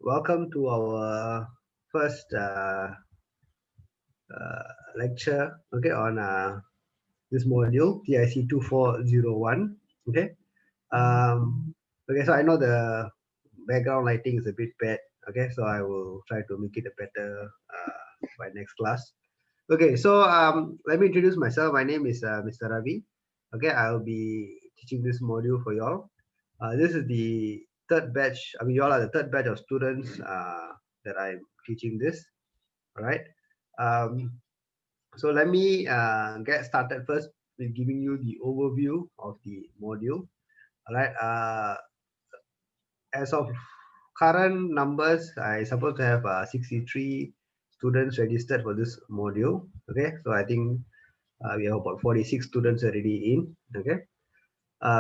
Welcome to our first lecture, okay, on this module TIC2401. Okay. Okay, so I know the background lighting is a bit bad. Okay, so I will try to make it a better by next class. Okay, so let me introduce myself. My name is Mr. Ravi. Okay, I'll be teaching this module for y'all. This is the third batch. I mean, y'all are the third batch of students that I'm teaching this. All right. Um, so let me get started first with giving you the overview of the module. All right. As of current numbers, I supposed to have 63 students registered for this module. Okay, so I think we have about 46 students already in. Okay,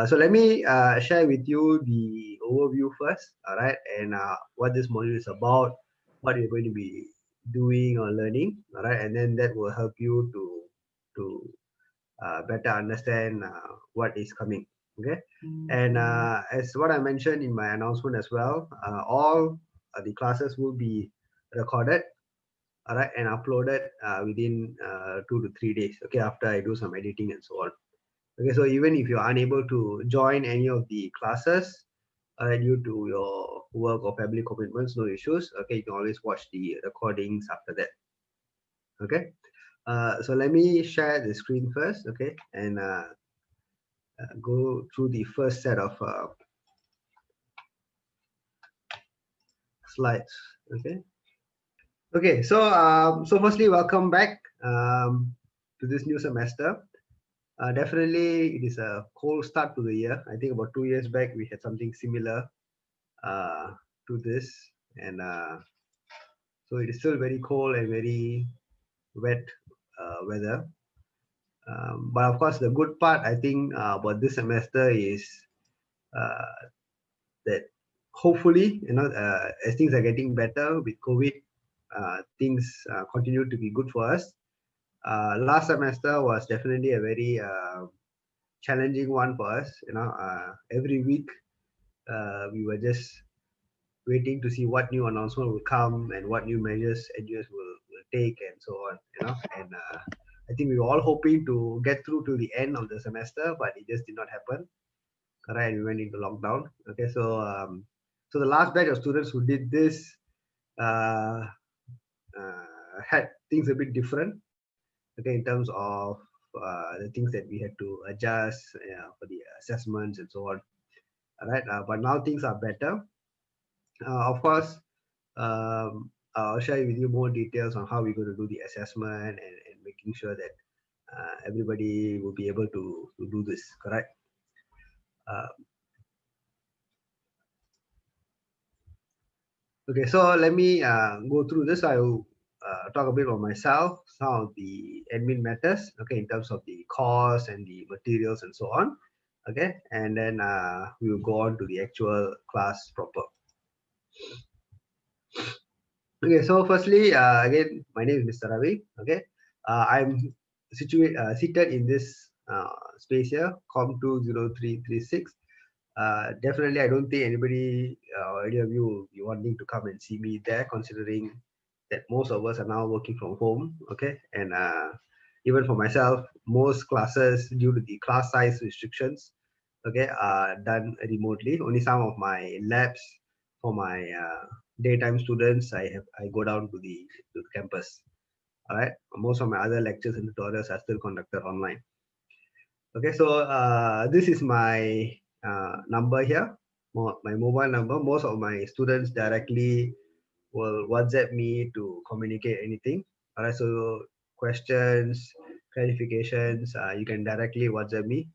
so let me share with you the overview first. All right, and what this module is about, what you're going to be doing or learning. All right, and then that will help you to better understand what is coming. Okay, and as what I mentioned in my announcement as well, all the classes will be recorded, all right, and uploaded within 2 to 3 days. Okay, after I do some editing and so on. Okay, so even if you're unable to join any of the classes due to your work or family commitments, no issues. Okay, you can always watch the recordings after that. Okay, so let me share the screen first. Okay, and go through the first set of slides. Okay. Okay. So so firstly, welcome back to this new semester. Definitely, it is a cold start to the year. I think about 2 years back we had something similar to this, and so it is still very cold and very wet weather. But of course, the good part I think about this semester is that hopefully, as things are getting better with COVID, things continue to be good for us. Last semester was definitely a very challenging one for us. Every week we were just waiting to see what new announcement will come and what new measures NUS will take and so on. And I think we were all hoping to get through to the end of the semester, but it just did not happen. Right, we went into lockdown. Okay, so so the last batch of students who did this uh, had things a bit different. Okay, in terms of the things that we had to adjust for the assessments and so on. All right, but now things are better. Of course, I'll share with you more details on how we're going to do the assessment and making sure that everybody will be able to do this. Correct. Okay, so let me go through this. I will talk a bit about myself, some of the admin matters, okay, in terms of the course and the materials and so on, okay, and then we will go on to the actual class proper. Okay, so firstly, again, my name is Mr. Ravi. Okay, I'm seated in this space here, COM20336. Definitely, I don't think anybody or any of you will be wanting to come and see me there, considering that most of us are now working from home. Okay, and even for myself, most classes due to the class size restrictions, okay, are done remotely. Only some of my labs for my daytime students, I go down to the campus. All right, most of my other lectures and tutorials are still conducted online. Okay, so this is my number here, my mobile number. Most of my students directly will WhatsApp me to communicate anything. All right, so questions, clarifications, you can directly WhatsApp me.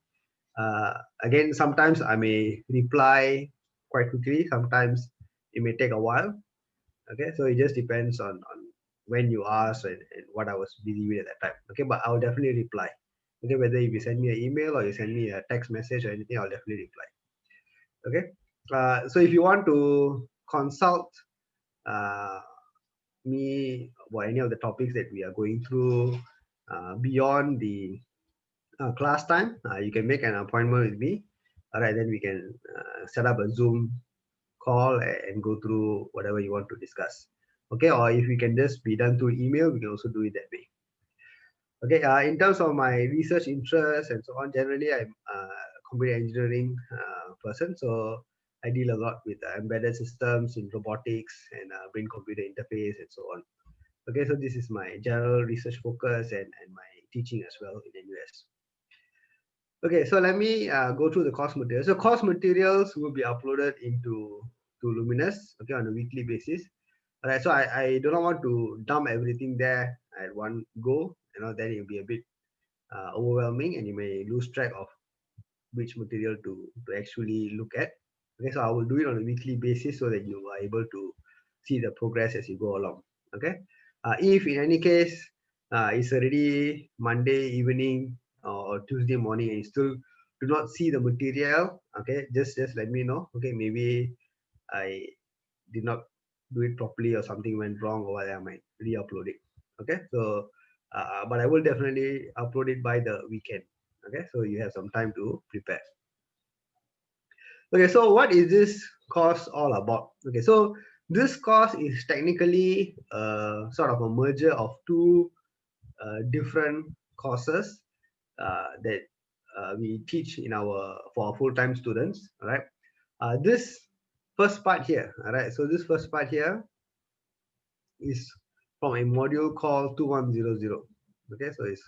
Again, sometimes I may reply quite quickly. Sometimes it may take a while. Okay, so it just depends on when you ask and what I was busy with at that time. Okay, but I'll definitely reply. Okay, whether if you send me an email or you send me a text message or anything, I'll definitely reply. Okay, so if you want to consult me about any of the topics that we are going through beyond the class time, you can make an appointment with me. All right, then we can set up a Zoom call and go through whatever you want to discuss. Okay, or if we can just be done through email, we can also do it that way. Okay, in terms of my research interests and so on, generally I'm a computer engineering person, so I deal a lot with embedded systems in robotics and brain-computer interface and so on. Okay, so this is my general research focus and my teaching as well in the US. Okay, so let me go through the course materials. So course materials will be uploaded into Luminous, okay, on a weekly basis. All right, so I do not want to dump everything there at one go. Then it'll be a bit overwhelming, and you may lose track of which material to actually look at. Okay, so I will do it on a weekly basis so that you are able to see the progress as you go along. Okay, if in any case it's already Monday evening or Tuesday morning and you still do not see the material, okay, just let me know. Okay, maybe I did not do it properly or something went wrong, or I might re-upload it. Okay, so but I will definitely upload it by the weekend. Okay, so you have some time to prepare. Okay, so what is this course all about? Okay, so this course is technically sort of a merger of two different courses that we teach in for our full-time students. All right, this first part here. All right, so this first part here is from a module called 2100. Okay, so it's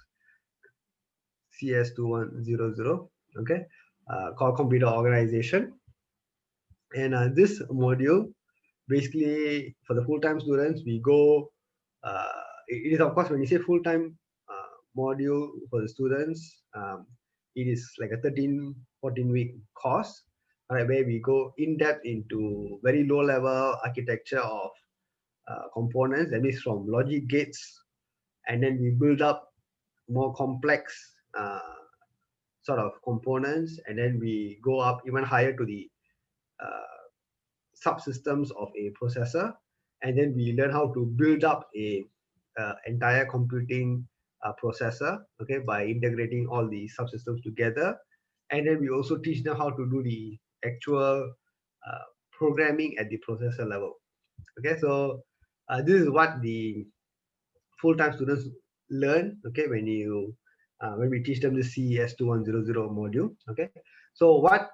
CS2100. Okay, called computer organization. And this module, basically for the full-time students, we go, it is of course when you say full-time module for the students, it is like a 13-14 week course, right, where we go in depth into very low level architecture of components, that means from logic gates, and then we build up more complex sort of components, and then we go up even higher to the subsystems of a processor, and then we learn how to build up a entire computing processor, okay, by integrating all the subsystems together. And then we also teach them how to do the actual programming at the processor level. Okay, so this is what the full-time students learn, okay, when we teach them the CES2100 module. Okay, so what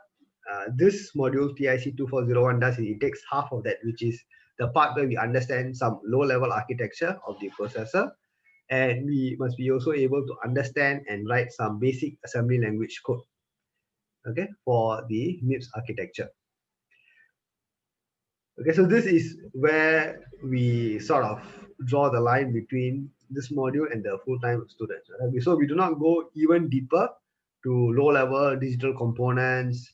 this module TIC2401 does is it takes half of that, which is the part where we understand some low-level architecture of the processor, and we must be also able to understand and write some basic assembly language code, okay, for the MIPS architecture. Okay, so this is where we sort of draw the line between this module and the full-time students. Right? So we do not go even deeper to low-level digital components,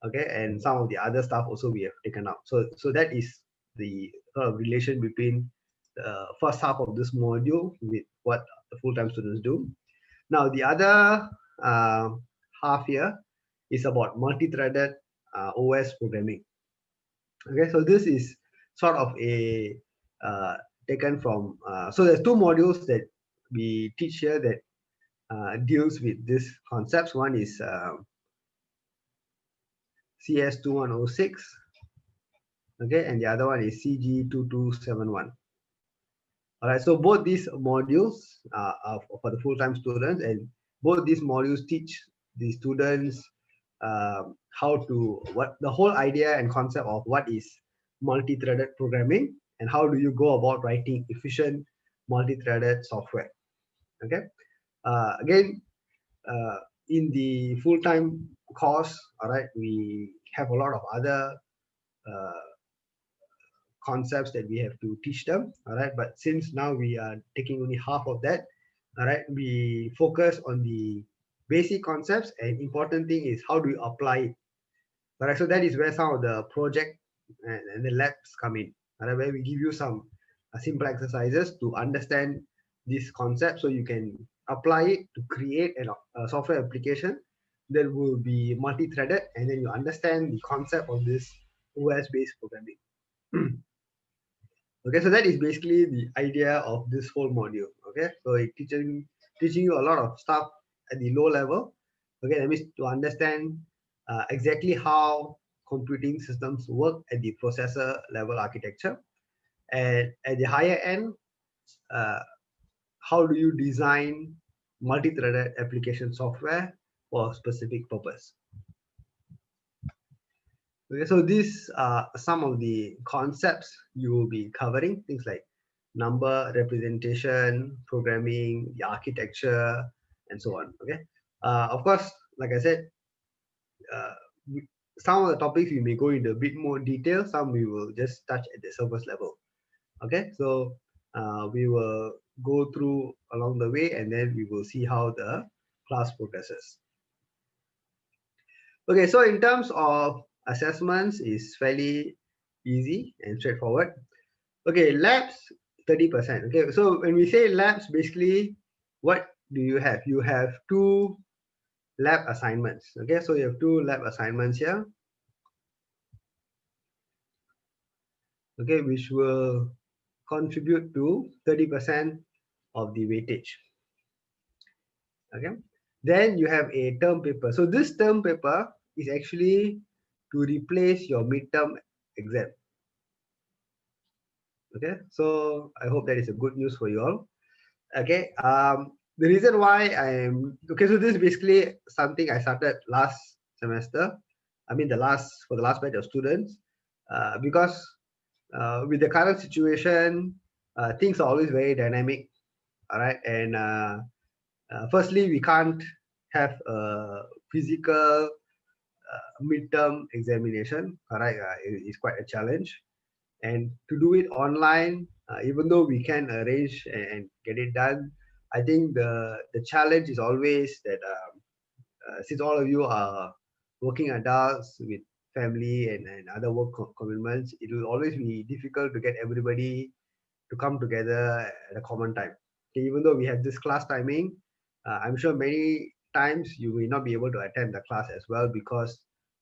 okay, and some of the other stuff also we have taken out. So that is the sort of relation between the first half of this module with what the full-time students do. Now the other half here is about multi-threaded OS programming. Okay, so this is sort of a taken from so there's two modules that we teach here that deals with these concepts. One is CS2106, okay, and the other one is CG2271. All right, so both these modules are for the full-time students, and both these modules teach the students what the whole idea and concept of what is multi-threaded programming and how do you go about writing efficient multi-threaded software. Okay, again, in the full-time course, all right, we have a lot of other concepts that we have to teach them, all right, but since now we are taking only half of that, all right, we focus on the basic concepts, and important thing is how do you apply it. All right, so that is where some of the project and the labs come in, all right, where we give you some simple exercises to understand this concept so you can apply it to create a software application that will be multi-threaded, and then you understand the concept of this OS-based programming. Okay, so that is basically the idea of this whole module. Okay, so it teaching you a lot of stuff at the low level. Okay, that means to understand exactly how computing systems work at the processor level architecture, and at the higher end, uh, how do you design multi-threaded application software for a specific purpose. Okay, so these are some of the concepts you will be covering, things like number representation, programming, the architecture, and so on. Okay, of course, like I said, uh, some of the topics we may go into a bit more detail, some we will just touch at the surface level. Okay, so we will go through along the way, and then we will see how the class progresses. Okay, so in terms of assessments, is fairly easy and straightforward. Okay, labs 30%. Okay, so when we say labs, basically, what do you have? You have 2 lab assignments. Okay, so you have 2 lab assignments here. Okay, which will contribute to 30% of the weightage. Okay, then you have a term paper. So this term paper is actually to replace your midterm exam. Okay, so I hope that is a good news for you all. Okay, the reason why I'm okay, so this is basically something I started last semester. I mean for the last batch of students, because with the current situation, things are always very dynamic. All right, and firstly, we can't have a physical midterm examination. All right, it's quite a challenge, and to do it online, even though we can arrange and get it done, I think the challenge is always that since all of you are working adults with family and other work commitments, it will always be difficult to get everybody to come together at a common time. Okay, even though we have this class timing, I'm sure many times you will not be able to attend the class as well because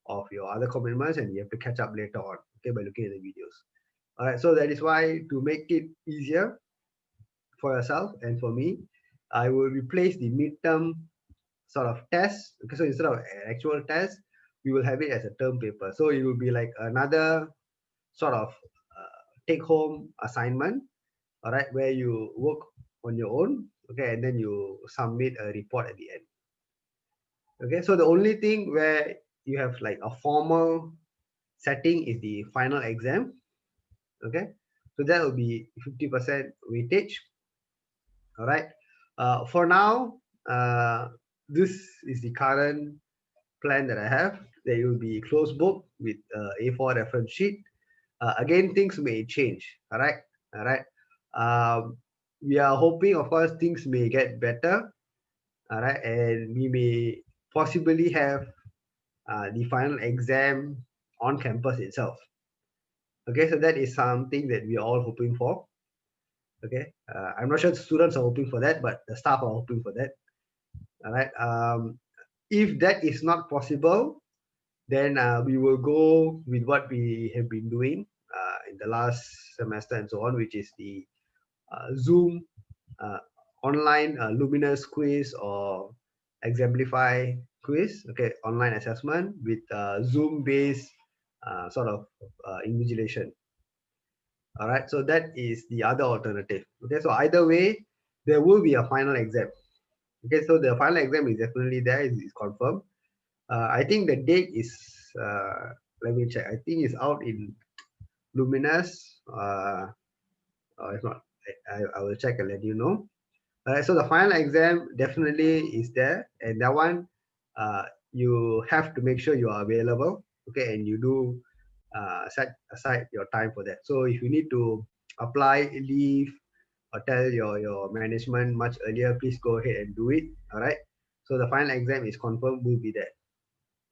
of your other commitments, and you have to catch up later on, okay, by looking at the videos. All right, so that is why, to make it easier for yourself and for me, I will replace the midterm sort of test. Okay, so instead of an actual test, we will have it as a term paper. So it will be like another sort of take home assignment, all right, where you work on your own, okay, and then you submit a report at the end. Okay, so the only thing where you have like a formal setting is the final exam. Okay, so that will be 50% weightage. All right, for now, this is the current plan that I have. There will be closed book with A4 reference sheet. Again, things may change. All right, all right. We are hoping, of course, things may get better. All right, and we may possibly have the final exam on campus itself. Okay, so that is something that we are all hoping for. Okay, I'm not sure the students are hoping for that, but the staff are hoping for that. All right, if that is not possible, then we will go with what we have been doing in the last semester and so on, which is the Zoom online luminous quiz or exemplify quiz. Okay, online assessment with Zoom based sort of invigilation. All right, so that is the other alternative. Okay, so either way, there will be a final exam. Okay, so the final exam is definitely there, is confirmed. I think the date is, let me check, I think it's out in Luminous. If not, I will check and let you know. So the final exam definitely is there, and that one, you have to make sure you are available, okay, and you do set aside your time for that. So if you need to apply leave or tell your management much earlier, please go ahead and do it. All right, so the final exam is confirmed, will be there.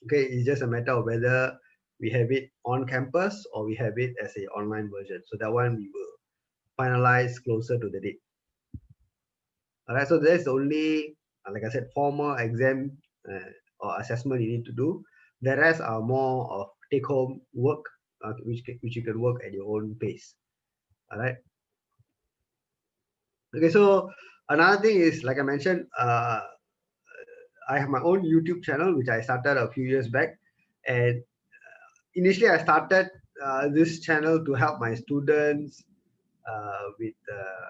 Okay, it's just a matter of whether we have it on campus or we have it as a online version. So that one we will finalize closer to the date. All right, so that's the only, like I said, formal exam or assessment you need to do. The rest are more of take-home work, which you can work at your own pace. All right. Okay, so another thing is, like I mentioned, I have my own YouTube channel which I started a few years back, and initially I started this channel to help my students with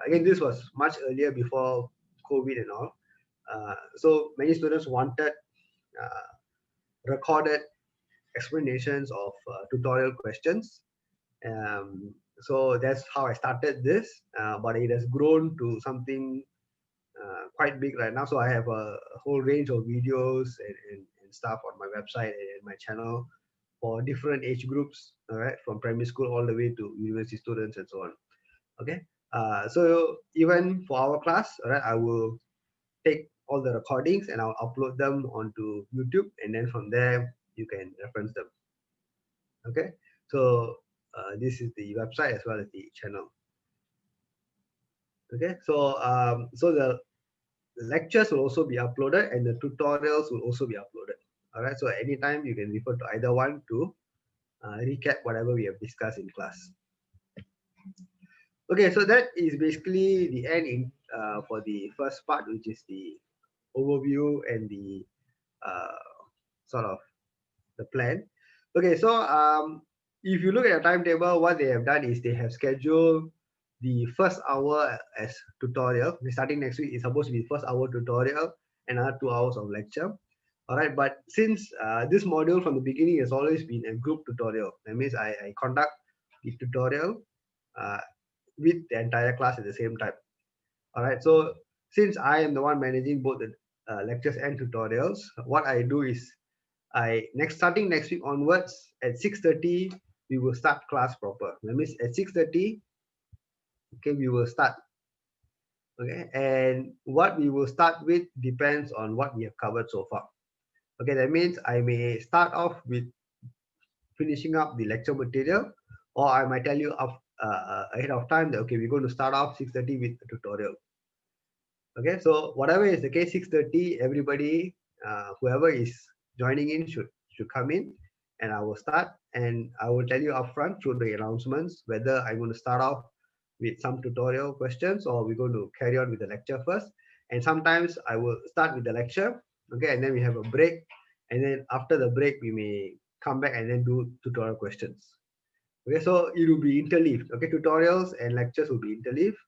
again, this was much earlier before COVID and all. So many students wanted recorded explanations of tutorial questions. So that's how I started this, but it has grown to something quite big right now. So I have a whole range of videos and stuff on my website and my channel for different age groups, all right, from primary school all the way to university students and so on. Okay, so even for our class, all right, I will take all the recordings and I'll upload them onto YouTube, and then from there you can reference them. Okay, so this is the website as well as the channel. Okay, so the lectures will also be uploaded and the tutorials will also be uploaded. All right, so anytime you can refer to either one to recap whatever we have discussed in class. Okay, so that is basically the end in for the first part, which is the overview and the sort of the plan. Okay, so if you look at the timetable, what they have done is they have scheduled the first hour as tutorial. Starting next week is supposed to be first hour tutorial, another 2 hours of lecture. All right, but since this module from the beginning has always been a group tutorial, that means I conduct the tutorial uh, with the entire class at the same time. All right, so since I am the one managing both the lectures and tutorials, what I do is starting next week onwards at 6:30 we will start class proper. That means at 6:30, okay, we will start. Okay, and what we will start with depends on what we have covered so far. Okay, that means I may start off with finishing up the lecture material, or I might tell you ahead of time that okay, we're going to start off 6:30 with the tutorial. Okay, so whatever is the case, 6:30, everybody, whoever is joining in should come in, and I will start, and I will tell you upfront through the announcements whether I'm going to start off with some tutorial questions or we're going to carry on with the lecture first. And sometimes I will start with the lecture, okay, and then we have a break, and then after the break we may come back and then do tutorial questions. Okay, so it will be interleaved. Okay, tutorials and lectures will be interleaved.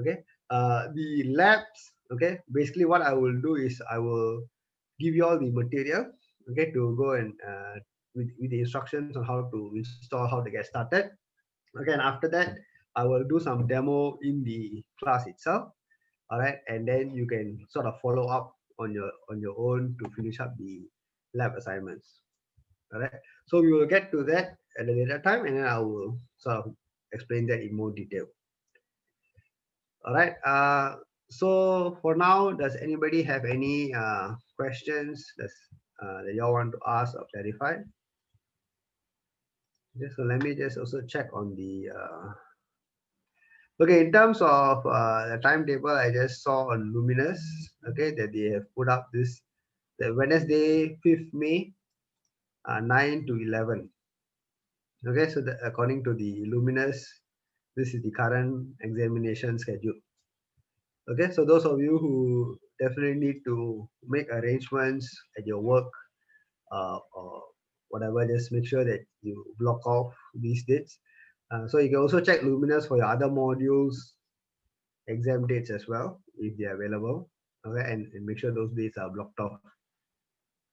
Okay, the labs, okay, basically what I will do is I will give you all the material, okay, to go and with the instructions on how to install, how to get started. Okay, and after that I will do some demo in the class itself. All right, and then you can sort of follow up on your own to finish up the lab assignments. All right, so we will get to that at a later time, and then I will sort of explain that in more detail. All right, so for now, does anybody have any questions that y'all want to ask or clarify? Just so let me just also check on the okay, in terms of the timetable, I just saw on Luminous, okay, that they have put up this the Wednesday 5th May 9 to 11. Okay, so according to the Luminous, this is the current examination schedule. Okay, so those of you who definitely need to make arrangements at your work or whatever, just make sure that you block off these dates. So you can also check Luminous for your other modules exam dates as well if they are available. Okay, and make sure those dates are blocked off.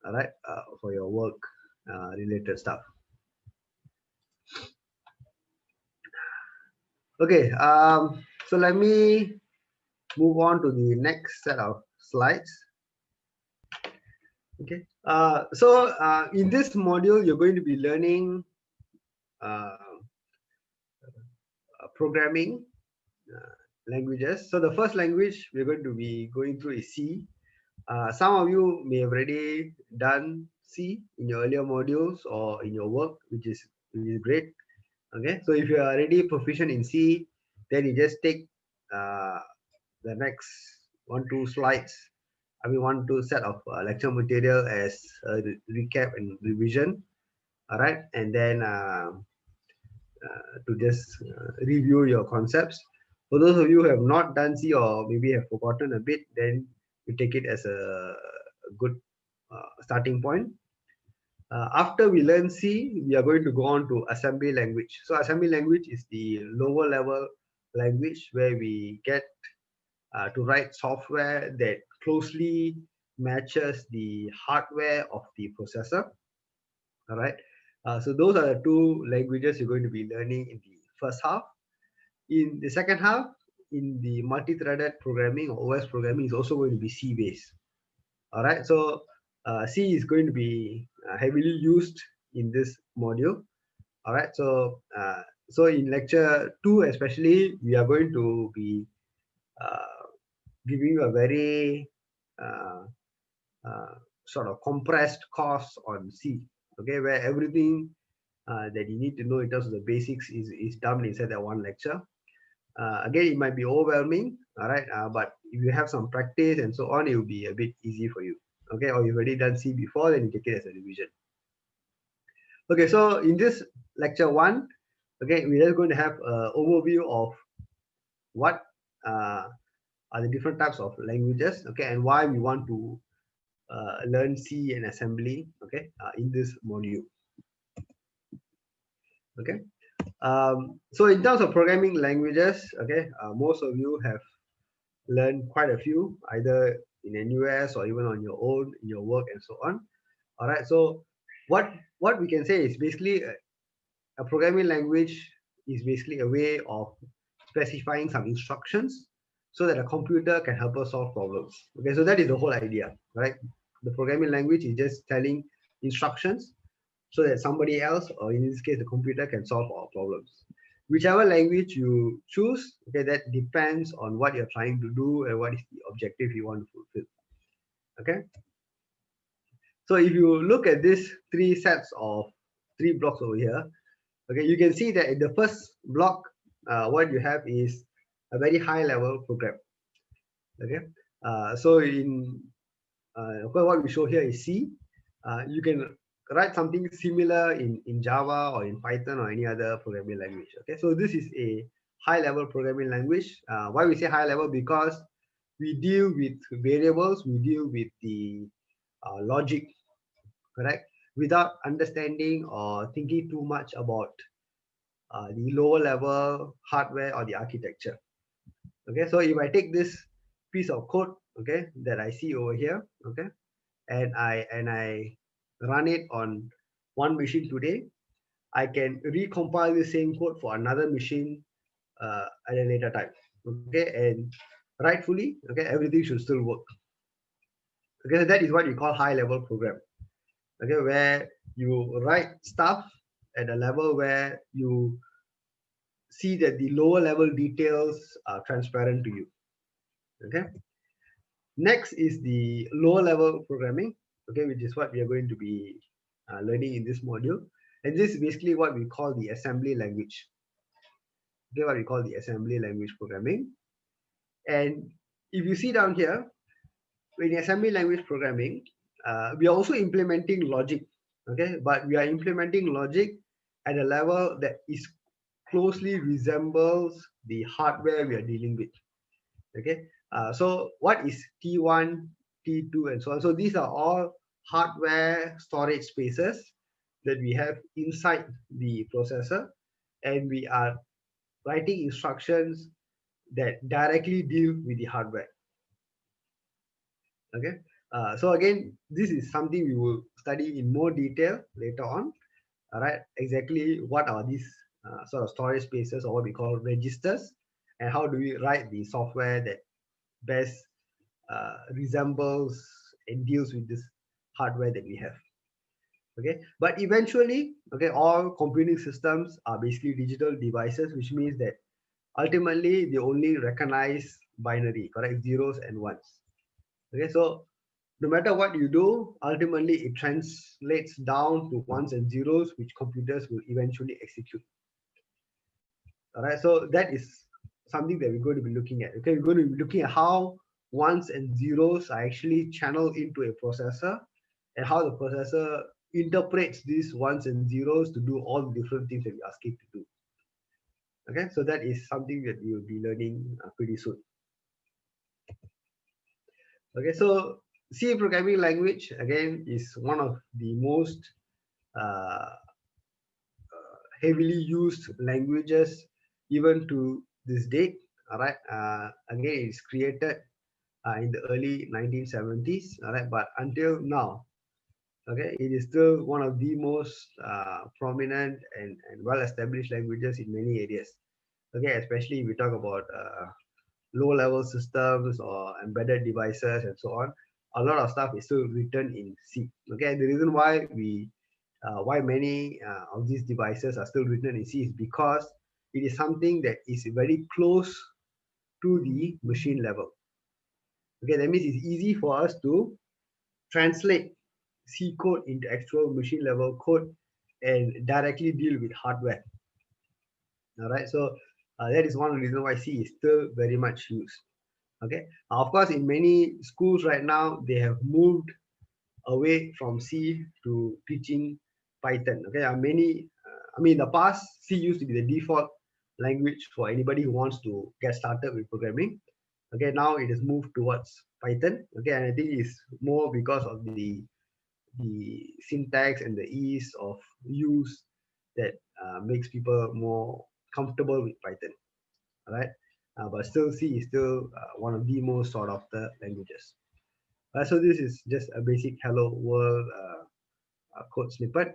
All right, for your work related stuff. Okay, so let me move on to the next set of slides. Okay, so in this module, you're going to be learning programming languages. So the first language we're going to be going through is C. Some of you may have already done C in your earlier modules or in your work, which is great. Okay, so if you are already proficient in C, then you just take the next 1-2 slides. I mean 1-2 set of lecture material as a recap and revision. All right, and then to just review your concepts. For those of you who have not done C or maybe have forgotten a bit, then you take it as a good starting point. After we learn C, we are going to go on to assembly language. So assembly language is the lower level language where we get to write software that closely matches the hardware of the processor. All right. So those are the two languages you're going to be learning in the first half. In the second half, in the multi-threaded programming or OS programming is also going to be C based. All right. So C is going to be heavily used in this module. All right. So in lecture 2 especially, we are going to be uh, giving you a very uh, uh, sort of compressed course on C, okay, where everything that you need to know in terms of the basics is done inside that one lecture. Again, it might be overwhelming, all right, but if you have some practice and so on, it will be a bit easy for you, okay, or you've already done C before, then you take it as a revision. Okay, so in this lecture 1, okay, we're just going to have an overview of what are the different types of languages, okay, and why we want to learn C and assembly, okay, in this module. Okay, so in terms of programming languages, okay, most of you have learned quite a few, either in NUS or even on your own in your work and so on. All right, so what we can say is basically a programming language is basically a way of specifying some instructions so that a computer can help us solve problems. Okay, so that is the whole idea, right? The programming language is just telling instructions so that somebody else, or in this case, the computer, can solve our problems. Whichever language you choose, okay, that depends on what you're trying to do and what is the objective you want to fulfill. Okay. So if you look at these three sets of three blocks over here, okay, you can see that in the first block, what you have is a very high level program. Okay. So in what we show here is C. You can write something similar in Java or in Python or any other programming language. Okay, so this is a high level programming language. Why we say high level? Because we deal with variables, we deal with the logic, correct? Without understanding or thinking too much about the lower level hardware or the architecture. Okay, so if I take this piece of code, okay, that I see over here, okay, and I run it on one machine today, I can recompile the same code for another machine at a later time. Okay, and rightfully, okay, everything should still work. Okay, so that is what we call high level program. Okay, where you write stuff at a level where you see that the lower level details are transparent to you. Okay. Next is the lower level programming, okay, which is what we are going to be learning in this module. And this is basically what we call the assembly language. Okay, what we call the assembly language programming. And if you see down here, in assembly language programming, we are also implementing logic, okay, but we are implementing logic at a level that is closely resembles the hardware we are dealing with. Okay, so what is T1, T2, and so on? So these are all hardware storage spaces that we have inside the processor, and we are writing instructions that directly deal with the hardware. Okay, so again, this is something we will study in more detail later on. All right, exactly what are these sort of storage spaces, or what we call registers, and how do we write the software that best resembles and deals with this hardware that we have. Okay, but eventually, okay, all computing systems are basically digital devices, which means that ultimately they only recognize binary, correct, zeros and ones. Okay, so no matter what you do, ultimately it translates down to ones and zeros, which computers will eventually execute. All right, so that is something that we're going to be looking at. Okay, we're going to be looking at how ones and zeros are actually channeled into a processor, and how the processor interprets these ones and zeros to do all the different things that we ask it to do. Okay, so that is something that we will be learning pretty soon. Okay, so C programming language again is one of the most uh, heavily used languages even to this date. All right. Again, it's created in the early 1970s. All right, but until now, okay, it is still one of the most prominent and well-established languages in many areas. Okay, especially if we talk about low-level systems or embedded devices and so on. A lot of stuff is still written in C. Okay, the reason why many of these devices are still written in C is because it is something that is very close to the machine level. Okay, that means it's easy for us to translate C code into actual machine level code and directly deal with hardware. All right, so that is one reason why C is still very much used. Okay, of course, in many schools right now, they have moved away from C to teaching Python. Okay, I mean, in the past, C used to be the default language for anybody who wants to get started with programming. Okay, now it has moved towards Python. Okay, and I think it's more because of the syntax and the ease of use that makes people more comfortable with Python. All right, but still C is still one of the most sought after languages. So this is just a basic hello world code snippet.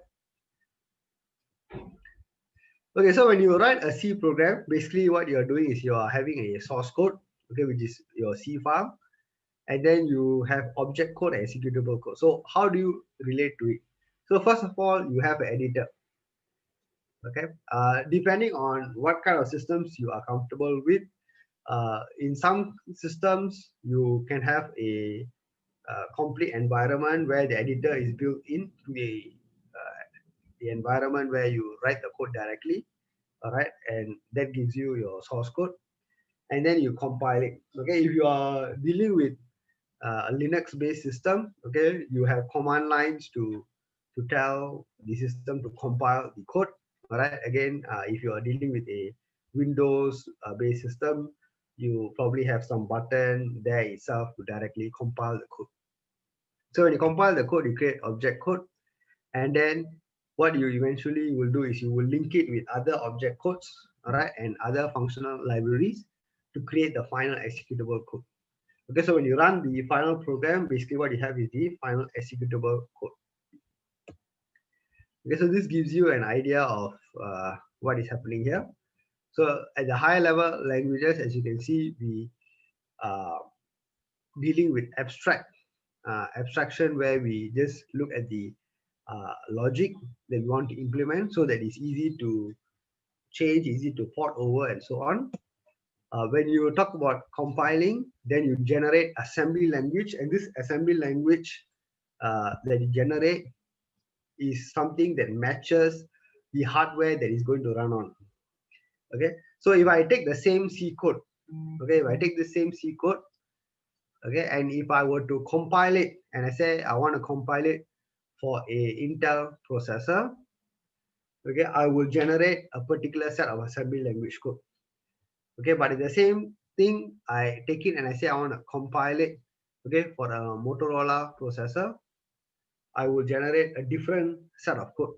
Okay, so when you write a C program, basically what you're doing is you are having a source code, okay, which is your C file, and then you have object code and executable code. So how do you relate to it? So first of all, you have an editor. Okay, depending on what kind of systems you are comfortable with, in some systems you can have a complete environment where the editor is built into the environment where you write the code directly. All right, and that gives you your source code, and then you compile it. Okay, if you are dealing with a Linux based system, okay, you have command lines to tell the system to compile the code. All right, again, if you are dealing with a Windows based system, you probably have some button there itself to directly compile the code. So when you compile the code, you create object code, and then what you eventually will do is you will link it with other object codes, all right, and other functional libraries to create the final executable code. Okay, so when you run the final program, basically what you have is the final executable code. Okay, so this gives you an idea of what is happening here. So at the high level languages, as you can see, we are dealing with abstraction where we just look at the logic that we want to implement so that it's easy to change, easy to port over, and so on. When you talk about compiling, then you generate assembly language, and this assembly language that you generate is something that matches the hardware that is going to run on. Okay, so if I take the same C code, okay, if I take the same C code, okay, and if I were to compile it, and I say I want to compile it for a Intel processor, okay, I will generate a particular set of assembly language code. Okay, but in the same thing, I take it and I say I want to compile it, okay, for a Motorola processor, I will generate a different set of code.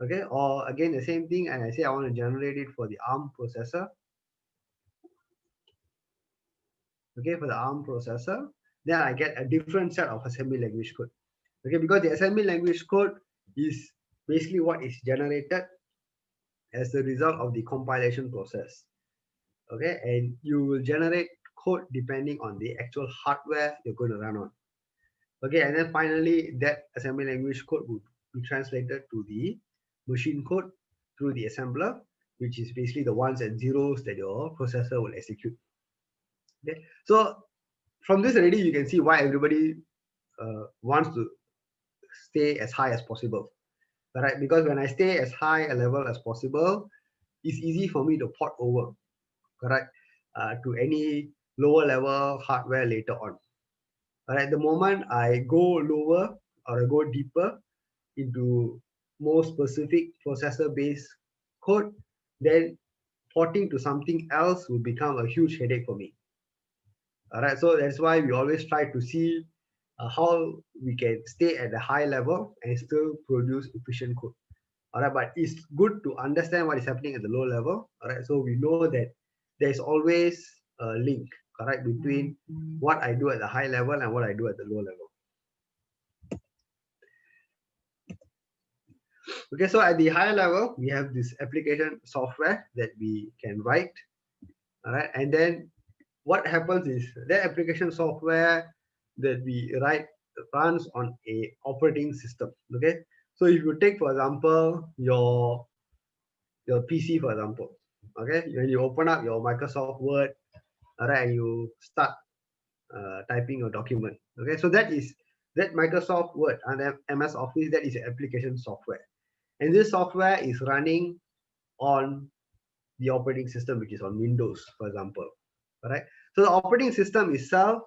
Okay, or again the same thing, and I say I want to generate it for the ARM processor. Okay, for the ARM processor, then I get a different set of assembly language code. Okay, because the assembly language code is basically what is generated as the result of the compilation process. Okay, and you will generate code depending on the actual hardware you're going to run on. Okay, and then finally that assembly language code will be translated to the machine code through the assembler, which is basically the ones and zeros that your processor will execute. Okay, so from this already you can see why everybody wants to stay as high as possible. Right, because when I stay as high a level as possible, it's easy for me to port over, correct, to any lower level hardware later on. All right, the moment I go lower or I go deeper into more specific processor-based code, then porting to something else will become a huge headache for me. All right, so that's why we always try to see how we can stay at the high level and still produce efficient code. All right, but it's good to understand what is happening at the low level. All right, so we know that there's always a link, correct, between what I do at the high level and what I do at the low level. Okay, so at the higher level, we have this application software that we can write. All right, and then what happens is that application software that we write runs on a operating system. Okay, so if you take, for example, your PC, for example, okay, when you open up your Microsoft Word, all right, and you start typing your document. Okay, so that Microsoft Word and MS Office, that is an application software, and this software is running on the operating system, which is on Windows, for example. All right, so the operating system itself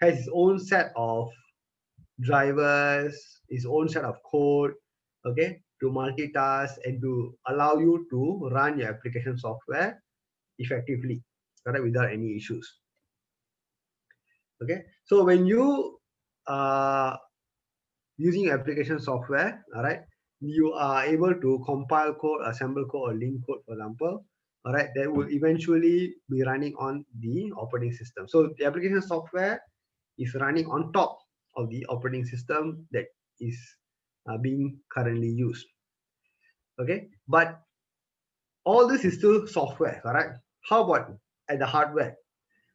has its own set of drivers, its own set of code, okay, to multitask and to allow you to run your application software effectively, correct, without any issues. Okay, so when you are using application software, all right, you are able to compile code, assemble code, or link code, for example, all right, that will eventually be running on the operating system. So the application software is running on top of the operating system that is being currently used. Okay, but all this is still software, correct? How about at the hardware?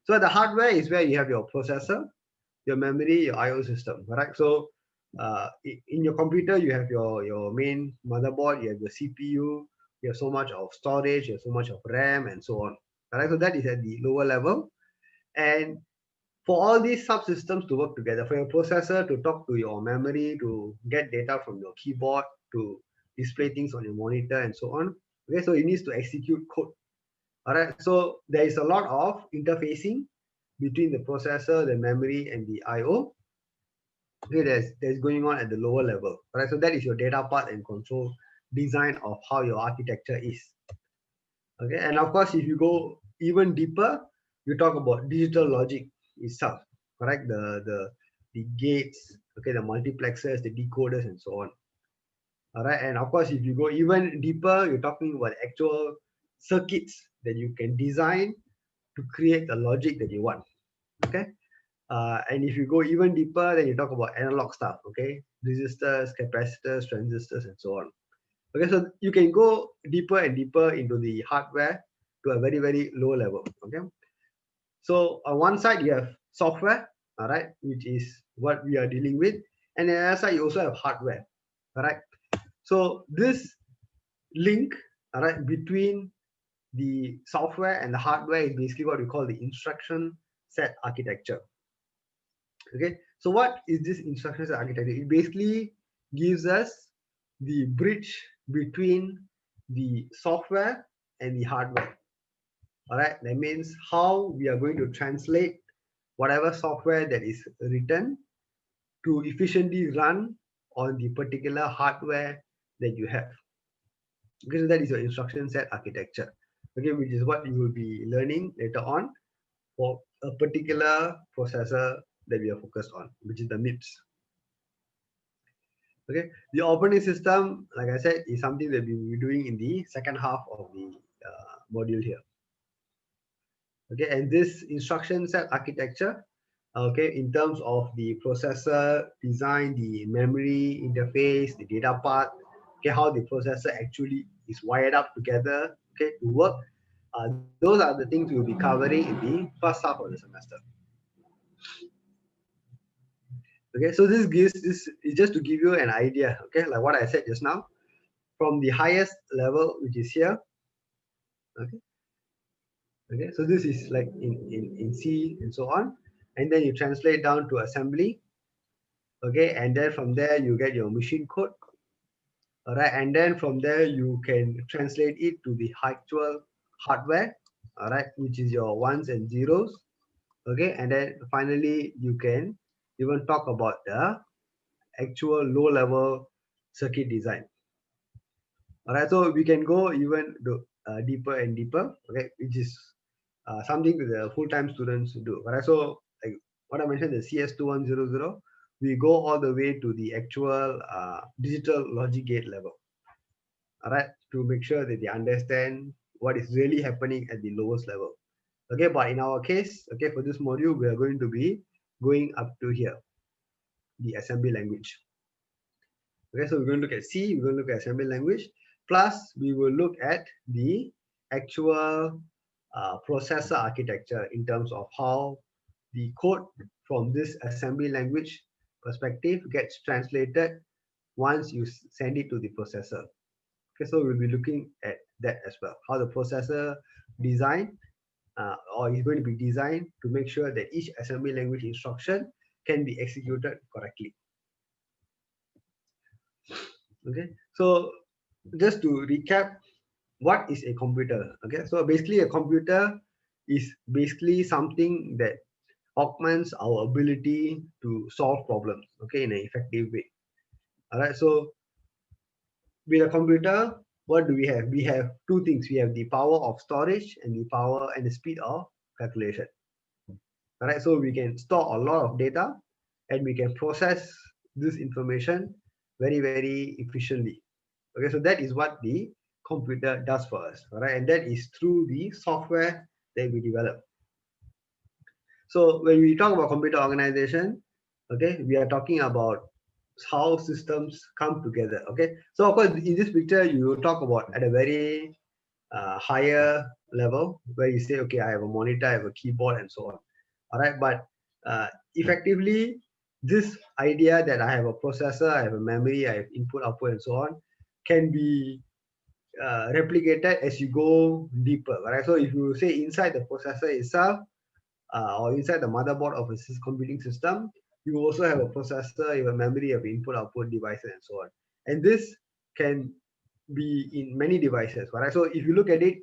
So the hardware is where you have your processor, your memory, your IO system, correct? So in your computer, you have your main motherboard, you have your CPU, you have so much of storage, you have so much of RAM, and so on. Correct? So that is at the lower level. And for all these subsystems to work together, for your processor to talk to your memory, to get data from your keyboard, to display things on your monitor, and so on. Okay, so it needs to execute code. All right, so there is a lot of interfacing between the processor, the memory, and the IO. Okay, there's going on at the lower level. All right, so that is your data path and control design of how your architecture is. Okay, and of course, if you go even deeper, you talk about digital logic itself, correct? The gates, okay, the multiplexers, the decoders, and so on. All right, and of course, if you go even deeper, you're talking about actual circuits that you can design to create the logic that you want. Okay, and if you go even deeper, then you talk about analog stuff. Okay, resistors, capacitors, transistors, and so on. Okay, so you can go deeper and deeper into the hardware to a very, very low level. Okay, so on one side you have software, all right, which is what we are dealing with, and on the other side you also have hardware. All right, so this link, all right, between the software and the hardware is basically what we call the instruction set architecture. Okay, so what is this instruction set architecture? It basically gives us the bridge between the software and the hardware. All right, that means how we are going to translate whatever software that is written to efficiently run on the particular hardware that you have. Okay, so that is your instruction set architecture. Okay, which is what you will be learning later on for a particular processor that we are focused on, which is the MIPS. Okay, the operating system, like I said, is something that we will be doing in the second half of the module here. Okay, and this instruction set architecture, okay, in terms of the processor design, the memory interface, the data path, okay, how the processor actually is wired up together, okay, to work. Those are the things we'll be covering in the first half of the semester. Okay, so this is just to give you an idea, okay, like what I said just now, from the highest level, which is here. Okay, okay, so this is like in C and so on, and then you translate down to assembly. Okay, and then from there you get your machine code. All right, and then from there you can translate it to the actual hardware. All right, which is your ones and zeros. Okay, and then finally you can even talk about the actual low level circuit design. All right, so we can go even deeper and deeper, okay, which is something that the full-time students do. All right, so like what I mentioned, the CS2100, we go all the way to the actual digital logic gate level, all right, to make sure that they understand what is really happening at the lowest level. Okay, but in our case, okay, for this module, we are going to be going up to here, the assembly language. Okay, so we're going to look at C, we're going to look at assembly language, plus we will look at the actual processor architecture in terms of how the code from this assembly language perspective gets translated once you send it to the processor. Okay, so we'll be looking at that as well, how the processor design or is going to be designed to make sure that each assembly language instruction can be executed correctly. Okay, so just to recap, what is a computer? Okay, so basically a computer is basically something that augments our ability to solve problems, okay, in an effective way. All right, so with a computer, what do we have? We have two things. We have the power of storage and the power and the speed of calculation. All right, so we can store a lot of data and we can process this information very, very efficiently. Okay, so that is what the computer does for us. All right, and that is through the software that we develop. So when we talk about computer organization, okay, we are talking about how systems come together. Okay, so of course in this picture you talk about at a very higher level where you say, okay, I have a monitor, I have a keyboard, and so on. All right, but effectively, this idea that I have a processor, I have a memory, I have input, output, and so on, can be replicated as you go deeper. Right. So if you say inside the processor itself, or inside the motherboard of a computing system, you also have a processor, you have memory, you have input, output devices, and so on. And this can be in many devices, right? So if you look at it,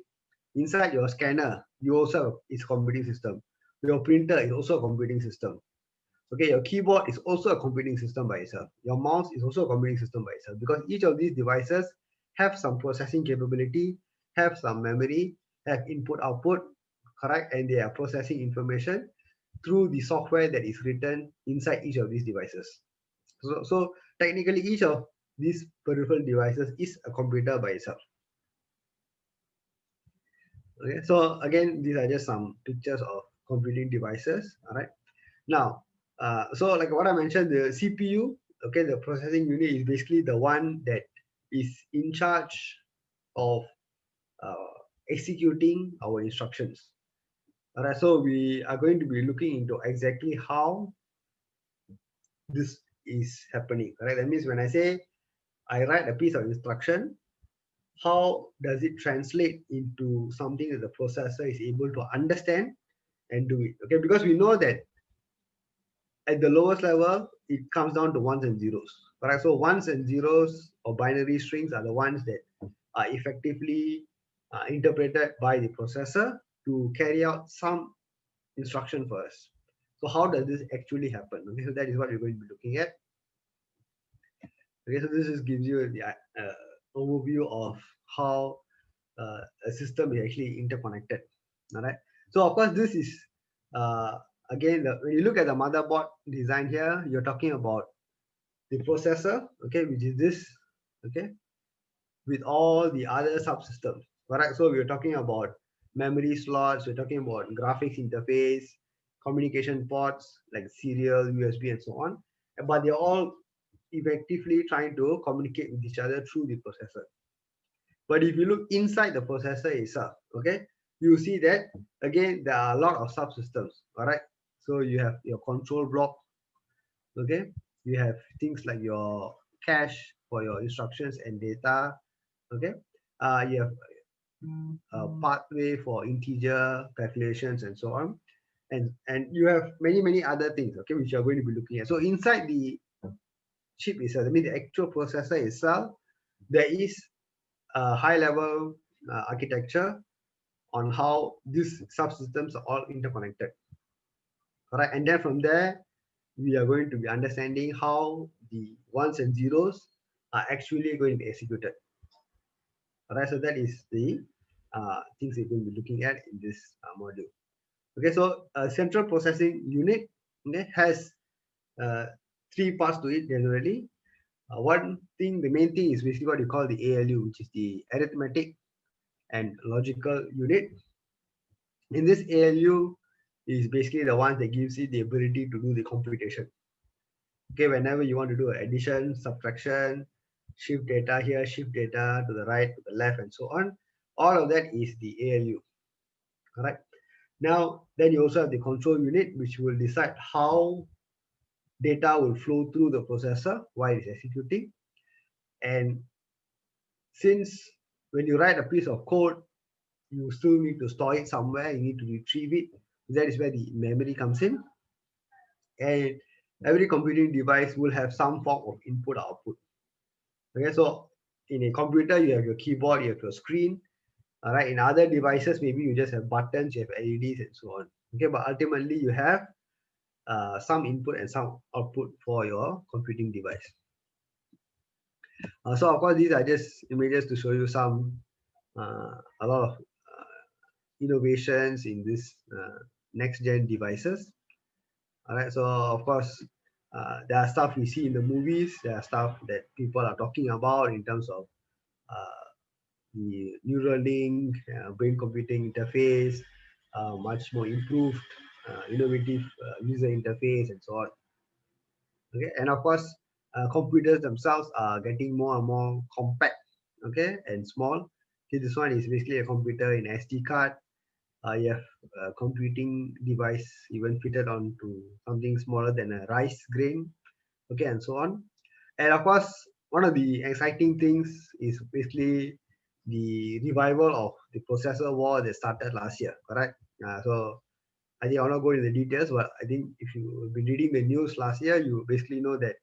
inside your scanner, you also have its computing system. Your printer is also a computing system. Okay, your keyboard is also a computing system by itself. Your mouse is also a computing system by itself, because each of these devices have some processing capability, have some memory, have input output, correct, and they are processing information through the software that is written inside each of these devices. So technically each of these peripheral devices is a computer by itself. Okay, so again, these are just some pictures of computing devices. All right, now so like what I mentioned, the CPU, okay, the processing unit is basically the one that is in charge of executing our instructions. All right, so we are going to be looking into exactly how this is happening. Right, that means when I say I write a piece of instruction, how does it translate into something that the processor is able to understand and do it? Okay, because we know that at the lowest level, it comes down to ones and zeros. Correct. So ones and zeros or binary strings are the ones that are effectively interpreted by the processor to carry out some instruction for us. So how does this actually happen? Okay, so that is what we're going to be looking at. Okay, so this just gives you the overview of how a system is actually interconnected. All right. So of course, this is again when you look at the motherboard design here, you're talking about the processor, okay, which is this, okay, with all the other subsystems. All right. So we're talking about memory slots. We're talking about graphics interface, communication ports like serial, USB, and so on. But they're all effectively trying to communicate with each other through the processor. But if you look inside the processor itself, okay, you see that again there are a lot of subsystems. All right, so you have your control block, okay, you have things like your cache for your instructions and data, okay, you have a pathway for integer calculations and so on, and you have many other things, okay, which you are going to be looking at. So inside the chip itself, I mean the actual processor itself, there is a high level architecture on how these subsystems are all interconnected. All right, and then from there, we are going to be understanding how the ones and zeros are actually going to be executed. All right, so that is the things we're going to be looking at in this module. Okay, so a central processing unit, okay, has three parts to it generally. One thing, the main thing is basically what you call the ALU, which is the arithmetic and logical unit. In this ALU is basically the one that gives you the ability to do the computation. Okay, whenever you want to do addition, subtraction, shift data here, shift data to the right, to the left, and so on, all of that is the ALU. All right. Now, then you also have the control unit, which will decide how data will flow through the processor while it's executing. And since when you write a piece of code, you still need to store it somewhere, you need to retrieve it. That is where the memory comes in. And every computing device will have some form of input output. Okay, so in a computer, you have your keyboard, you have your screen. All right, in other devices, maybe you just have buttons, you have LEDs, and so on. Okay, but ultimately, you have some input and some output for your computing device. So of course, these are just images to show you some a lot of innovations in this next gen devices. All right, so of course, there are stuff we see in the movies. There are stuff that people are talking about in terms of the neural link, brain computing interface, much more improved, innovative user interface, and so on. Okay, and of course, computers themselves are getting more and more compact, okay, and small. See, this one is basically a computer in SD card. You have a computing device even fitted onto something smaller than a rice grain, okay, and so on. And of course, one of the exciting things is basically the revival of the processor war that started last year, correct? So I think I'll not go into the details, but I think if you've been reading the news last year, you basically know that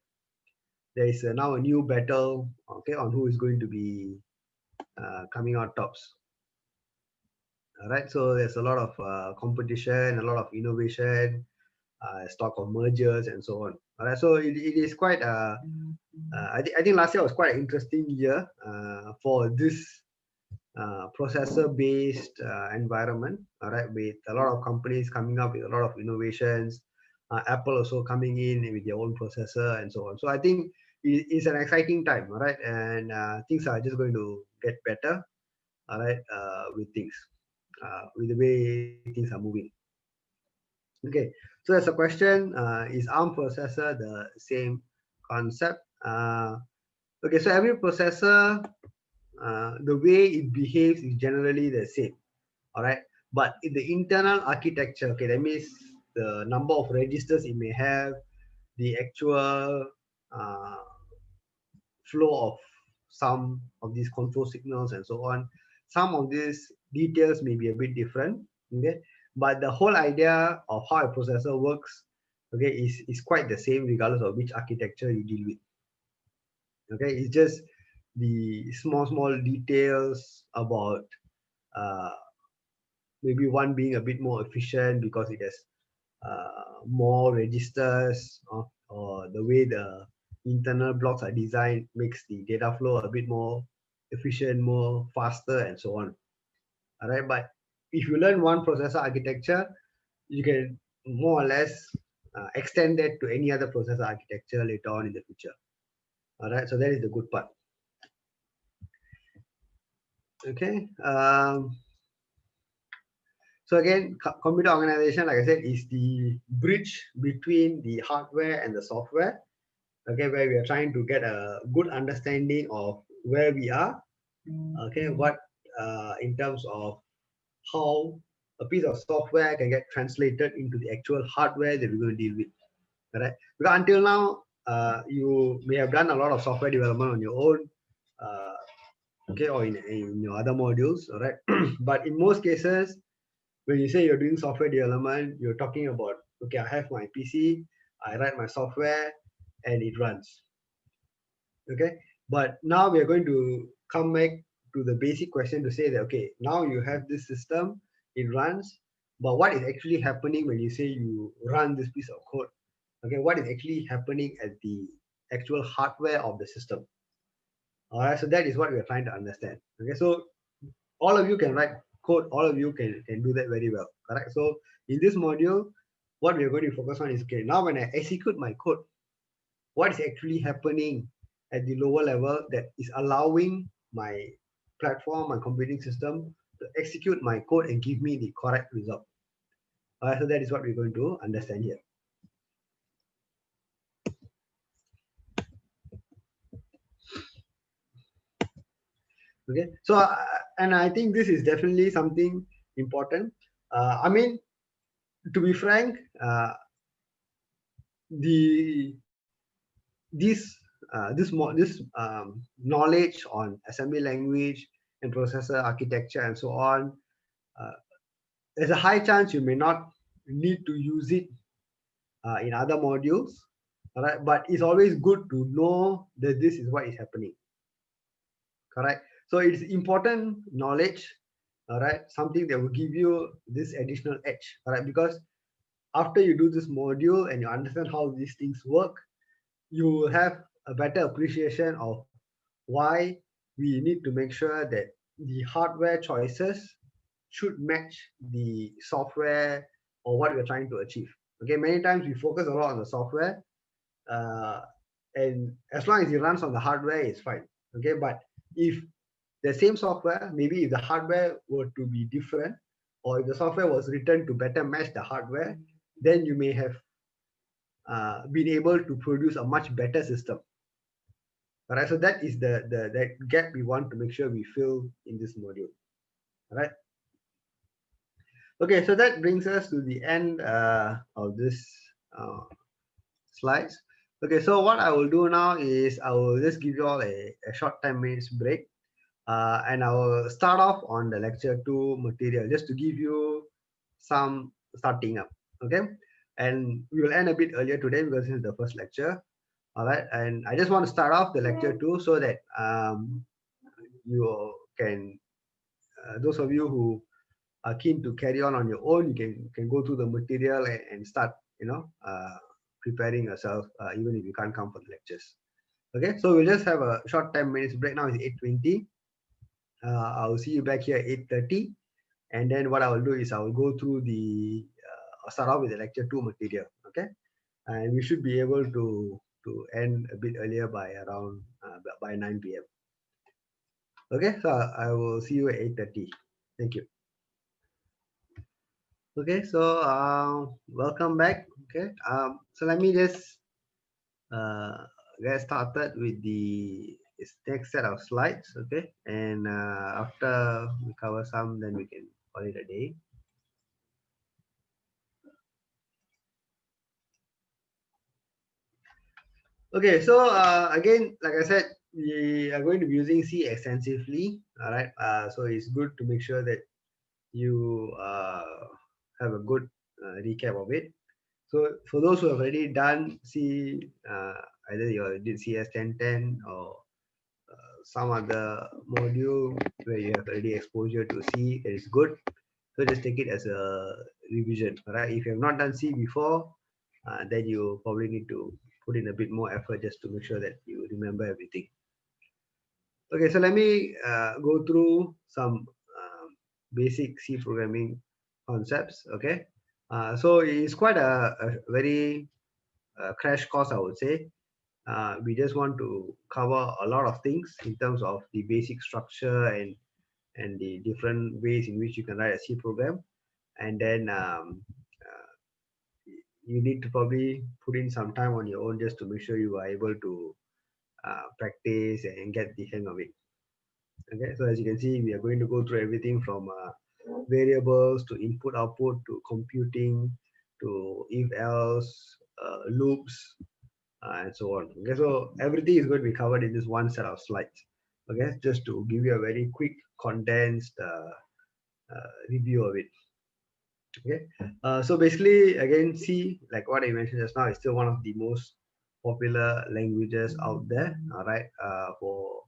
there is now a new battle, okay, on who is going to be coming out tops. All right, so there's a lot of competition, a lot of innovation, stock of mergers, and so on. All right, so it is quite. I think last year was quite an interesting year for this processor-based environment. All right, with a lot of companies coming up with a lot of innovations. Apple also coming in with their own processor and so on. So I think it's an exciting time. All right, and things are just going to get better. All right, with things. With the way things are moving. Okay, so there's a question, is ARM processor the same concept? Okay, so every processor, the way it behaves is generally the same, all right? But in the internal architecture, okay, that means the number of registers it may have, the actual flow of some of these control signals and so on. Some of these details may be a bit different, okay? But the whole idea of how a processor works, okay, is quite the same regardless of which architecture you deal with. Okay, it's just the small details about maybe one being a bit more efficient because it has more registers, or the way the internal blocks are designed makes the data flow a bit more efficient, more faster, and so on. All right, but if you learn one processor architecture, you can more or less extend that to any other processor architecture later on in the future. All right, so that is the good part. Okay. So again, computer organization, like I said, is the bridge between the hardware and the software. Okay, where we are trying to get a good understanding of where we are. Okay, what in terms of how a piece of software can get translated into the actual hardware that we're going to deal with. Right? Because until now, you may have done a lot of software development on your own, okay, or in your other modules, all right. But in most cases, when you say you're doing software development, you're talking about, okay, I have my PC, I write my software, and it runs. Okay, but now we are going to come back to the basic question to say that, okay, now you have this system, it runs, but what is actually happening when you say you run this piece of code? Okay, what is actually happening at the actual hardware of the system? All right, so that is what we are trying to understand. Okay, so all of you can write code, all of you can do that very well, correct? So in this module, what we are going to focus on is, okay, now when I execute my code, what is actually happening at the lower level that is allowing my platform, my computing system to execute my code and give me the correct result. So that is what we're going to understand here. Okay, so and I think this is definitely something important. I mean, to be frank, the this knowledge on assembly language and processor architecture and so on, uh, there's a high chance you may not need to use it in other modules, all right, but it's always good to know that this is what is happening, correct? So it's important knowledge, all right, something that will give you this additional edge, all right, because after you do this module and you understand how these things work, you will have a better appreciation of why we need to make sure that the hardware choices should match the software or what we're trying to achieve. Okay, many times we focus a lot on the software, uh, and as long as it runs on the hardware, it's fine. Okay, but if the same software, maybe if the hardware were to be different, or if the software was written to better match the hardware, then you may have been able to produce a much better system. All right, so that is the that gap we want to make sure we fill in this module. All right. Okay, so that brings us to the end of this uh, slides. Okay, so what I will do now is I will just give you all a short 10 minutes break, and I will start off on the lecture 2 material just to give you some starting up. Okay, and we will end a bit earlier today because this is the first lecture. All right, and I just want to start off the lecture 2 so that you can, those of you who are keen to carry on your own, you can go through the material and start, preparing yourself, even if you can't come for the lectures. Okay, so we'll just have a short 10 minutes break. Now it's 8:20. I'll see you back here at 8:30, and then what I will do is I will go through the I'll start off with the lecture 2 material. Okay, and we should be able to end a bit earlier by around by 9 p.m. Okay, so I will see you at 8:30. Thank you. Okay, so welcome back. Okay, so let me just uh, get started with the next set of slides. Okay, and after we cover some, then we can call it a day. Okay, so again, like I said, we are going to be using C extensively. All right, so it's good to make sure that you have a good recap of it. So for those who have already done C, either you did CS 1010 or some other module where you have already exposure to C, that is good. So just take it as a revision, right? If you have not done C before, then you probably need to put in a bit more effort just to make sure that you remember everything. Okay, so let me go through some basic C programming concepts. Okay, so it's quite a very crash course, I would say. We just want to cover a lot of things in terms of the basic structure and the different ways in which you can write a C program, and then you need to probably put in some time on your own just to make sure you are able to practice and get the hang of it. Okay, so as you can see, we are going to go through everything from variables to input output to computing to if else loops and so on. Okay, so everything is going to be covered in this one set of slides. Okay, just to give you a very quick condensed review of it. Okay, so basically, again, C, like what I mentioned just now, is still one of the most popular languages out there. All right, for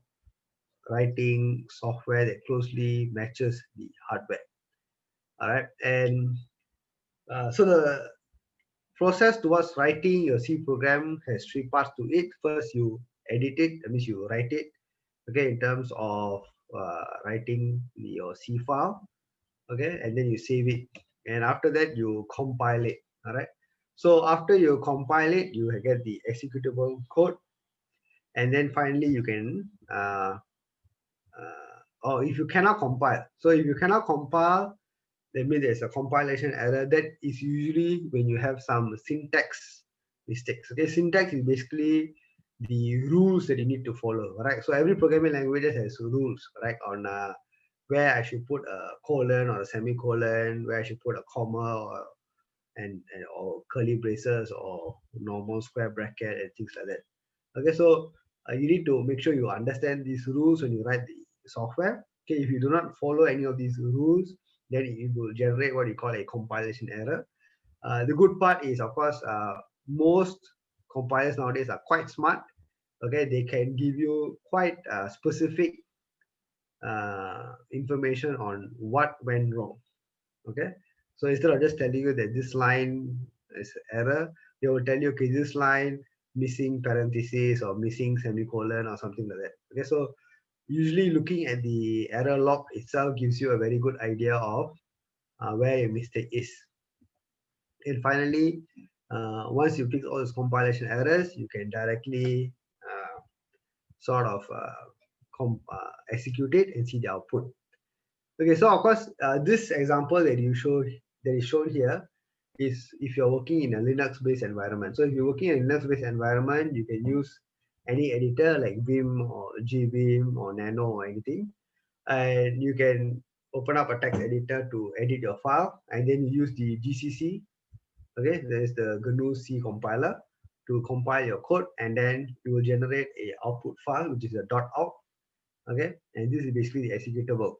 writing software that closely matches the hardware. All right, and so the process towards writing your C program has three parts to it. First, you edit it, that means you write it. Okay, in terms of writing your C file. Okay, and then you save it, and after that you compile it. All right. So after you compile it, you get the executable code, and then finally you can or if you cannot compile. So if you cannot compile, that means there's a compilation error. That is usually when you have some syntax mistakes. Okay, syntax is basically the rules that you need to follow, right? So every programming language has rules, right, on where I should put a colon or a semicolon, where I should put a comma or or curly braces or normal square bracket and things like that. Okay, so you need to make sure you understand these rules when you write the software. Okay, if you do not follow any of these rules, then it will generate what you call a compilation error. The good part is, of course, most compilers nowadays are quite smart. Okay, they can give you quite specific information on what went wrong. Okay, so instead of just telling you that this line is error, they will tell you, okay, this line missing parenthesis or missing semicolon or something like that. Okay, so usually looking at the error log itself gives you a very good idea of where your mistake is. And finally, once you fix all those compilation errors, you can directly sort of execute it and see the output. Okay, so of course, this example that is shown here is if you're working in a Linux-based environment. So if you're working in a Linux-based environment, you can use any editor like Vim or GVim or Nano or anything, and you can open up a text editor to edit your file, and then you use the GCC. Okay, there is the GNU C compiler to compile your code, and then it will generate a output file which is a .out. Okay, and this is basically the executable,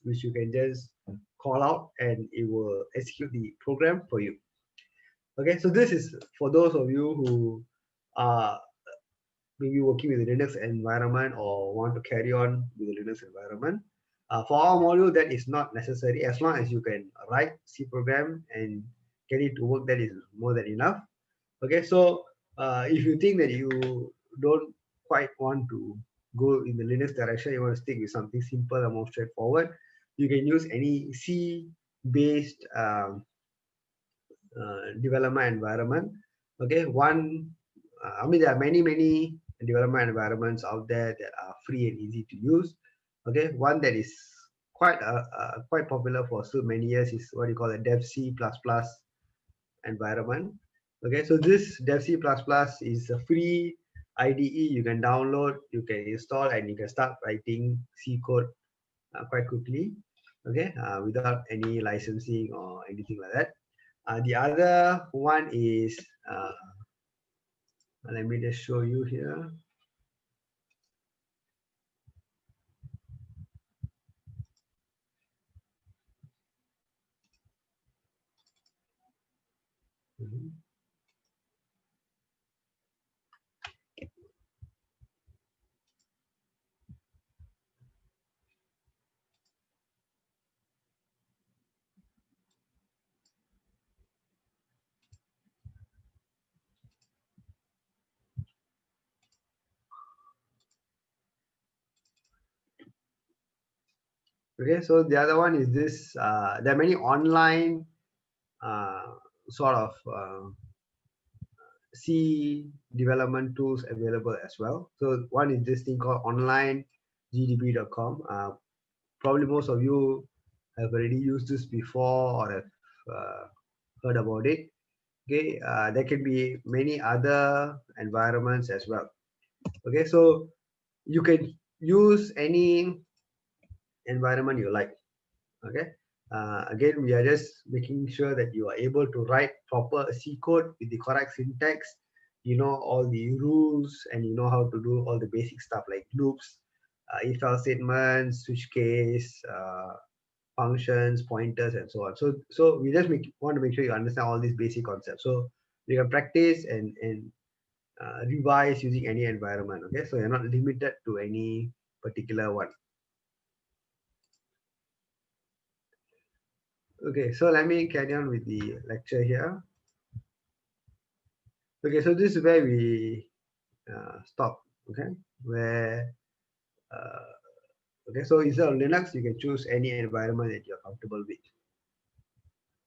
which you can just call out and it will execute the program for you. Okay, so this is for those of you who are maybe working with a Linux environment or want to carry on with the Linux environment. For our module, that is not necessary. As long as you can write C program and get it to work, that is more than enough. Okay, so if you think that you don't quite want to go in the Linux direction, you want to stick with something simple and more straightforward, you can use any C based development environment. Okay, I mean, there are many development environments out there that are free and easy to use. Okay, one that is quite popular for so many years is what you call a dev C++ environment. Okay, so this dev C++ is a free IDE you can download, you can install, and you can start writing C code quite quickly. Okay, without any licensing or anything like that. The other one is, let me just show you here. Okay, so the other one is this. There are many online sort of C development tools available as well. So one is this thing called onlinegdb.com. Probably most of you have already used this before or have heard about it. Okay, there can be many other environments as well. Okay, so you can use any environment you like. Okay, again, we are just making sure that you are able to write proper C code with the correct syntax, you know all the rules, and you know how to do all the basic stuff like loops, if else statements, switch case, functions, pointers, and so on. So we just want to make sure you understand all these basic concepts, so you can practice and revise using any environment. Okay, so you're not limited to any particular one. Okay, so let me carry on with the lecture here. Okay, so this is where we stop. Okay, where okay, so instead of Linux, you can choose any environment that you're comfortable with.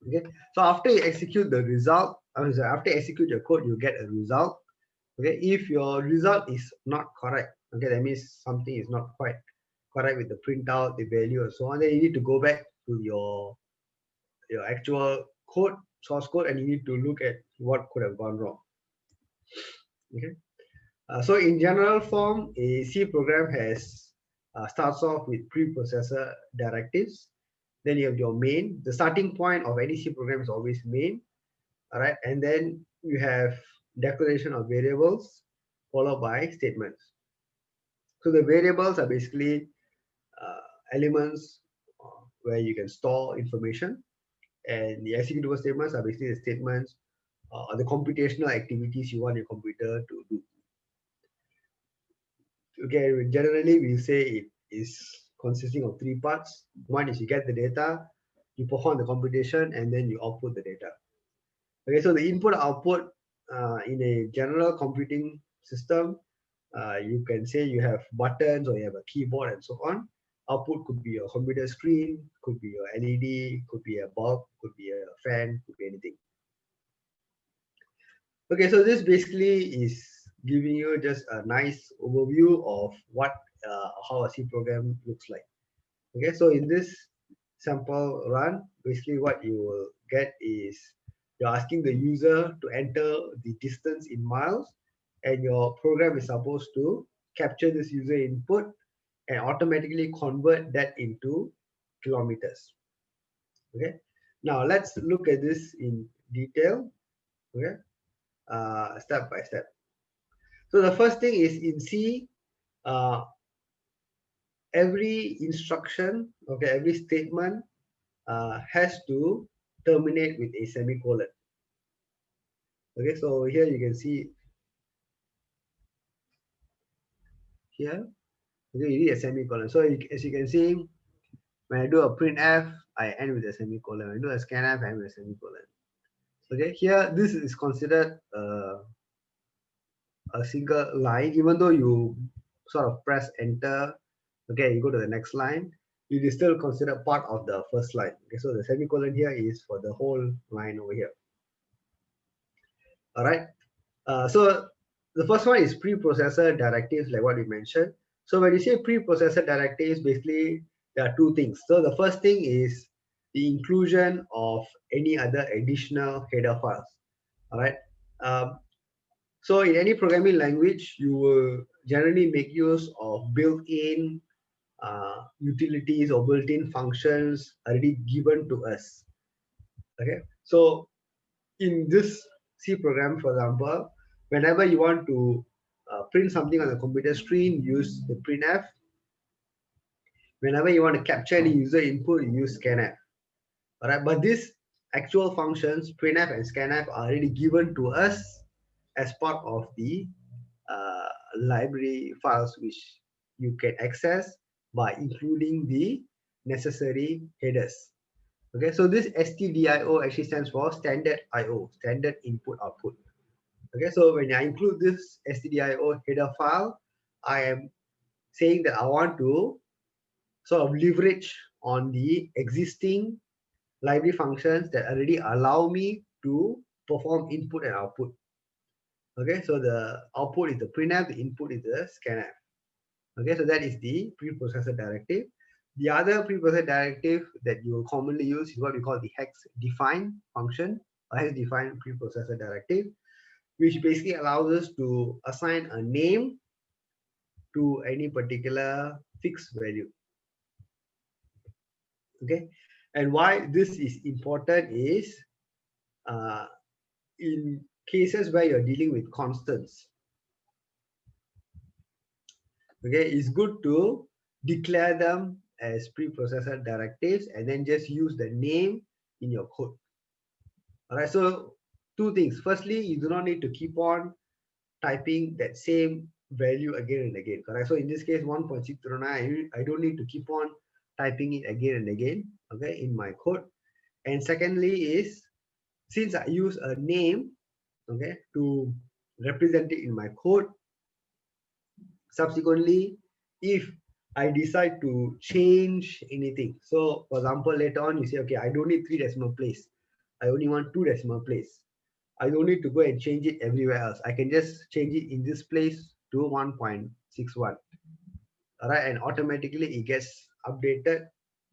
Okay, so after you execute the result, after execute your code, you get a result. Okay, if your result is not correct, okay, that means something is not quite correct with the printout, the value, and so on. Then you need to go back to your actual code, source code, and you need to look at what could have gone wrong. Okay, so in general form, a C program has starts off with preprocessor directives. Then you have your main. The starting point of any C program is always main. All right, and then you have declaration of variables followed by statements. So the variables are basically elements where you can store information, and the executable statements are basically the statements or the computational activities you want your computer to do. Okay, generally we say it is consisting of three parts. One is you get the data, you perform the computation, and then you output the data. Okay, so the input output in a general computing system, you can say you have buttons or you have a keyboard and so on. Output could be your computer screen, could be your LED, could be a bulb, could be a fan, could be anything. Okay, so this basically is giving you just a nice overview of what how a C program looks like. Okay, so in this sample run, basically what you will get is you're asking the user to enter the distance in miles, and your program is supposed to capture this user input and automatically convert that into kilometers. Okay, now let's look at this in detail. Okay, step by step. So the first thing is in C, uh, every instruction, okay, every statement has to terminate with a semicolon. Okay, so here you can see here, okay, you need a semicolon. So as you can see, when I do a printf, I end with a semicolon. When I do a scanf, I end with a semicolon. Okay, here this is considered a single line, even though you sort of press enter. Okay, you go to the next line, it is still considered part of the first line. Okay, so the semicolon here is for the whole line over here. All right. So the first one is preprocessor directives, like what we mentioned. So when you say preprocessor directives, basically there are two things. So the first thing is the inclusion of any other additional header files. All right. Um, so in any programming language, you will generally make use of built-in utilities or built-in functions already given to us. Okay. So in this C program, for example, whenever you want to print something on the computer screen, use the printf. Whenever you want to capture any user input, you use scanf. All right, but these actual functions, printf and scanf, are already given to us as part of the library files, which you can access by including the necessary headers. Okay, so this stdio actually stands for standard IO, standard input output. Okay, so when I include this stdio header file, I am saying that I want to sort of leverage on the existing library functions that already allow me to perform input and output. Okay, so the output is the printf, the input is the scanf. Okay, so that is the preprocessor directive. The other preprocessor directive that you will commonly use is what we call the hex define function, or hex define preprocessor directive, which basically allows us to assign a name to any particular fixed value. Okay, and why this is important is in cases where you're dealing with constants. Okay, it's good to declare them as preprocessor directives and then just use the name in your code. All right, so two things. Firstly, you do not need to keep on typing that same value again and again, correct? So in this case, 1.609, I don't need to keep on typing it again and again, okay, in my code. And secondly is, since I use a name, okay, to represent it in my code, subsequently, if I decide to change anything, so for example, later on you say, okay, I don't need 3 decimal place, I only want 2 decimal place. I don't need to go and change it everywhere else. I can just change it in this place to 1.61. All right, and automatically it gets updated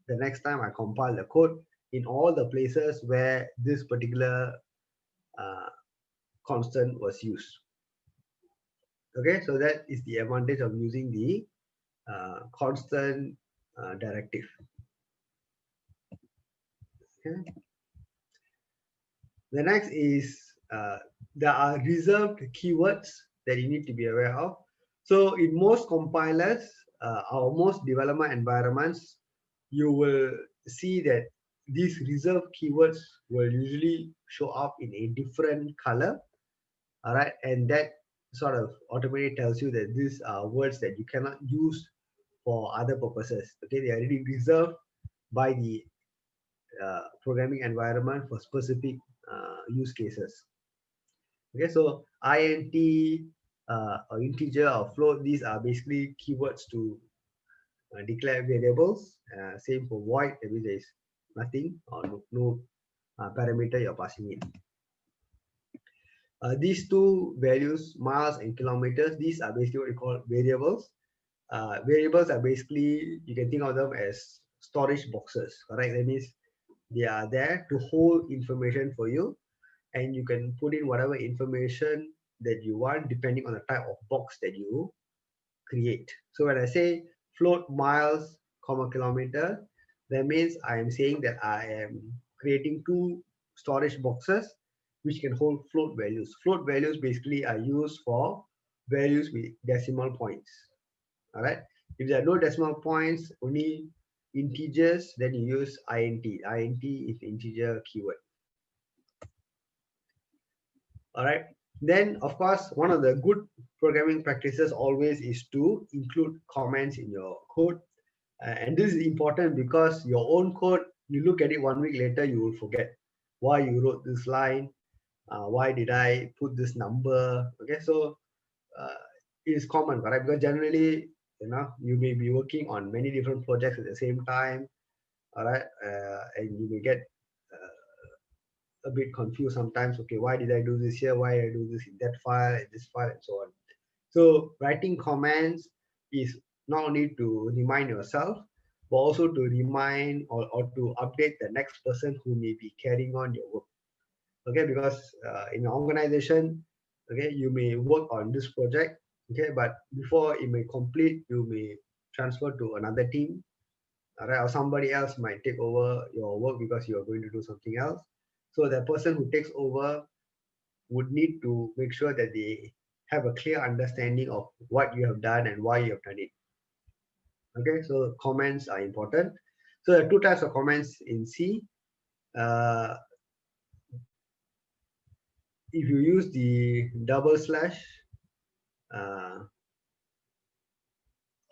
the next time I compile the code in all the places where this particular uh, constant was used. Okay, so that is the advantage of using the constant directive. Okay. The next is there are reserved keywords that you need to be aware of. So in most compilers or most development environments, you will see that these reserved keywords will usually show up in a different color. All right, and that sort of automatically tells you that these are words that you cannot use for other purposes. Okay, they are already reserved by the programming environment for specific use cases. Okay, so int or integer or float, these are basically keywords to declare variables. Same for void, that means there is nothing or no parameter you're passing in. These two values, miles and kilometers, these are basically what we call variables. Variables are basically, you can think of them as storage boxes, correct? That means they are there to hold information for you, and you can put in whatever information that you want depending on the type of box that you create. So when I say float miles, comma kilometer, that means I am saying that I am creating two storage boxes which can hold float values. Float values basically are used for values with decimal points. All right. If there are no decimal points, only integers, then you use int. Int is integer keyword. All right. Then, of course, one of the good programming practices always is to include comments in your code. And this is important because your own code, you look at it 1 week later, you will forget why you wrote this line, why did I put this number. Okay, so it is common, right? Because generally, you may be working on many different projects at the same time, all right, and you may get a bit confused sometimes. Okay, why did I do this here? Why did I do this in that file, in this file, and so on. So writing comments is not only to remind yourself, but also to remind or to update the next person who may be carrying on your work. Okay, because in an organization, okay, you may work on this project, okay, but before it may complete, you may transfer to another team, all right, or somebody else might take over your work because you are going to do something else. So the person who takes over would need to make sure that they have a clear understanding of what you have done and why you have done it. Okay, so comments are important. So there are two types of comments in C. Uh, if you use the double slash uh,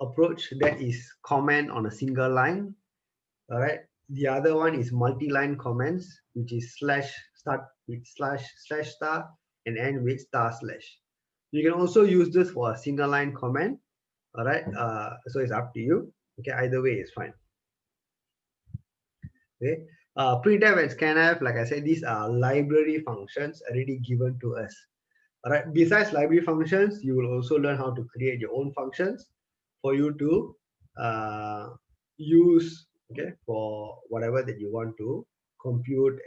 approach, that is comment on a single line. All right. The other one is multi-line comments, which is slash start with slash star and end with star slash. You can also use this for a single line comment. All right. So it's up to you. Okay. Either way is fine. Okay. Printf and scanf, like I said, these are library functions already given to us. All right. Besides library functions, you will also learn how to create your own functions for you to use, okay, for whatever that you want to compute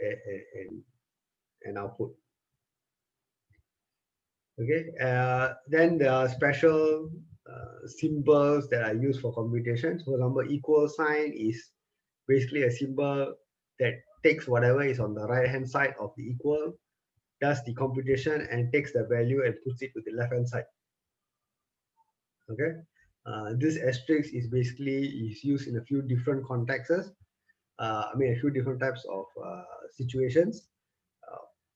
and output. Okay. Then there are special symbols that are used for computation. For example, equal sign is basically a symbol that takes whatever is on the right hand side of the equal, does the computation and takes the value and puts it to the left hand side. Okay, this asterisk is basically used in a few different contexts. A few different types of situations.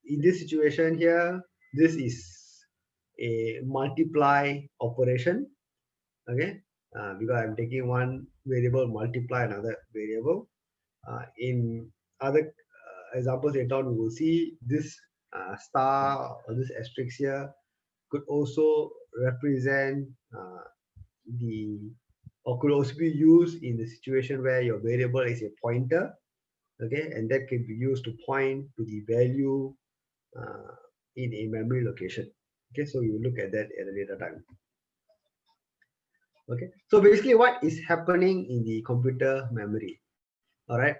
In this situation here, this is a multiply operation. Okay, because I'm taking one variable multiply another variable. In other examples later on, we will see this star or this asterisk here could also represent the or could also be used in the situation where your variable is a pointer, okay, and that can be used to point to the value in a memory location. Okay, so we will look at that at a later time. Okay, so basically what is happening in the computer memory? All right.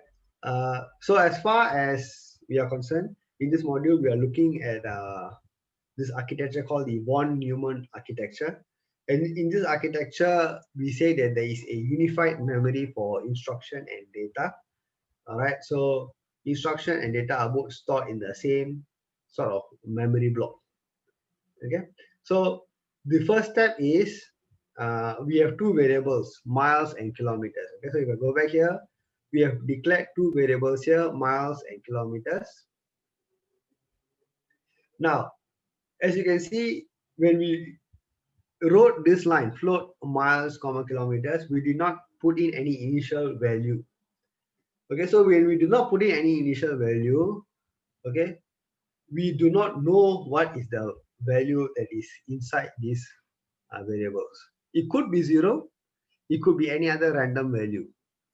So as far as we are concerned, in this module, we are looking at this architecture called the von Neumann architecture. And in this architecture, we say that there is a unified memory for instruction and data. All right. So instruction and data are both stored in the same sort of memory block. Okay. So the first step is we have two variables, miles and kilometers. Okay. So if I go back here, we have declared two variables here, miles and kilometers. Now, as you can see, when we wrote this line, float miles, comma kilometers, we did not put in any initial value. Okay, so when we do not put in any initial value, okay, we do not know what is the value that is inside these variables. It could be 0, it could be any other random value.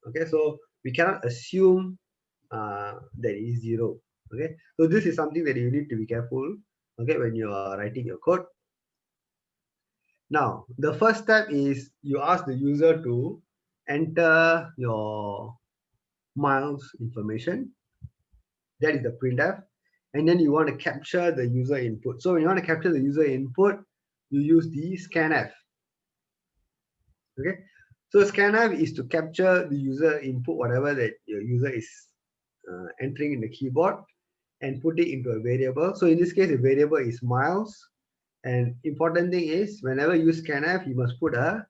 Okay, so we cannot assume that it is 0. Okay, so this is something that you need to be careful, okay, when you are writing your code. Now, the first step is you ask the user to enter your miles information. That is the printf. And then you want to capture the user input. So when you want to capture the user input, you use the scanf. Okay. So scanf is to capture the user input, whatever that your user is entering in the keyboard, and put it into a variable. So in this case, the variable is miles. And important thing is whenever you use scanf, you must put a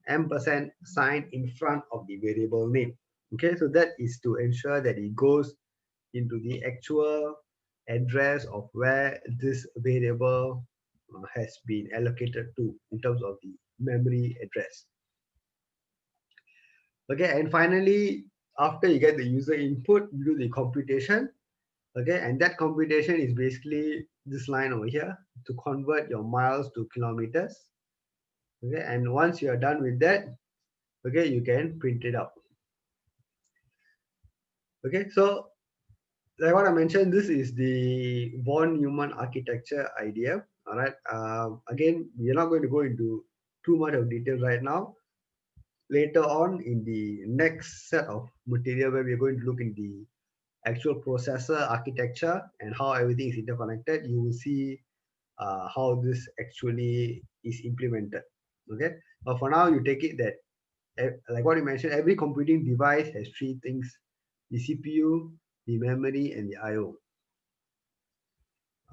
ampersand sign in front of the variable name. Okay, so that is to ensure that it goes into the actual address of where this variable has been allocated to in terms of the memory address. Okay, and finally, after you get the user input, you do the computation. Okay, and that computation is basically this line over here to convert your miles to kilometers. Okay, and once you are done with that, okay, you can print it out. Okay, so like what I mentioned, this is the von Neumann architecture idea. All right. Again, we are not going to go into too much of detail right now. Later on in the next set of material where we are going to look in the actual processor architecture and how everything is interconnected, you will see how this actually is implemented. Okay. But for now, you take it that, like what you mentioned, every computing device has three things: the CPU, the memory, and the I/O.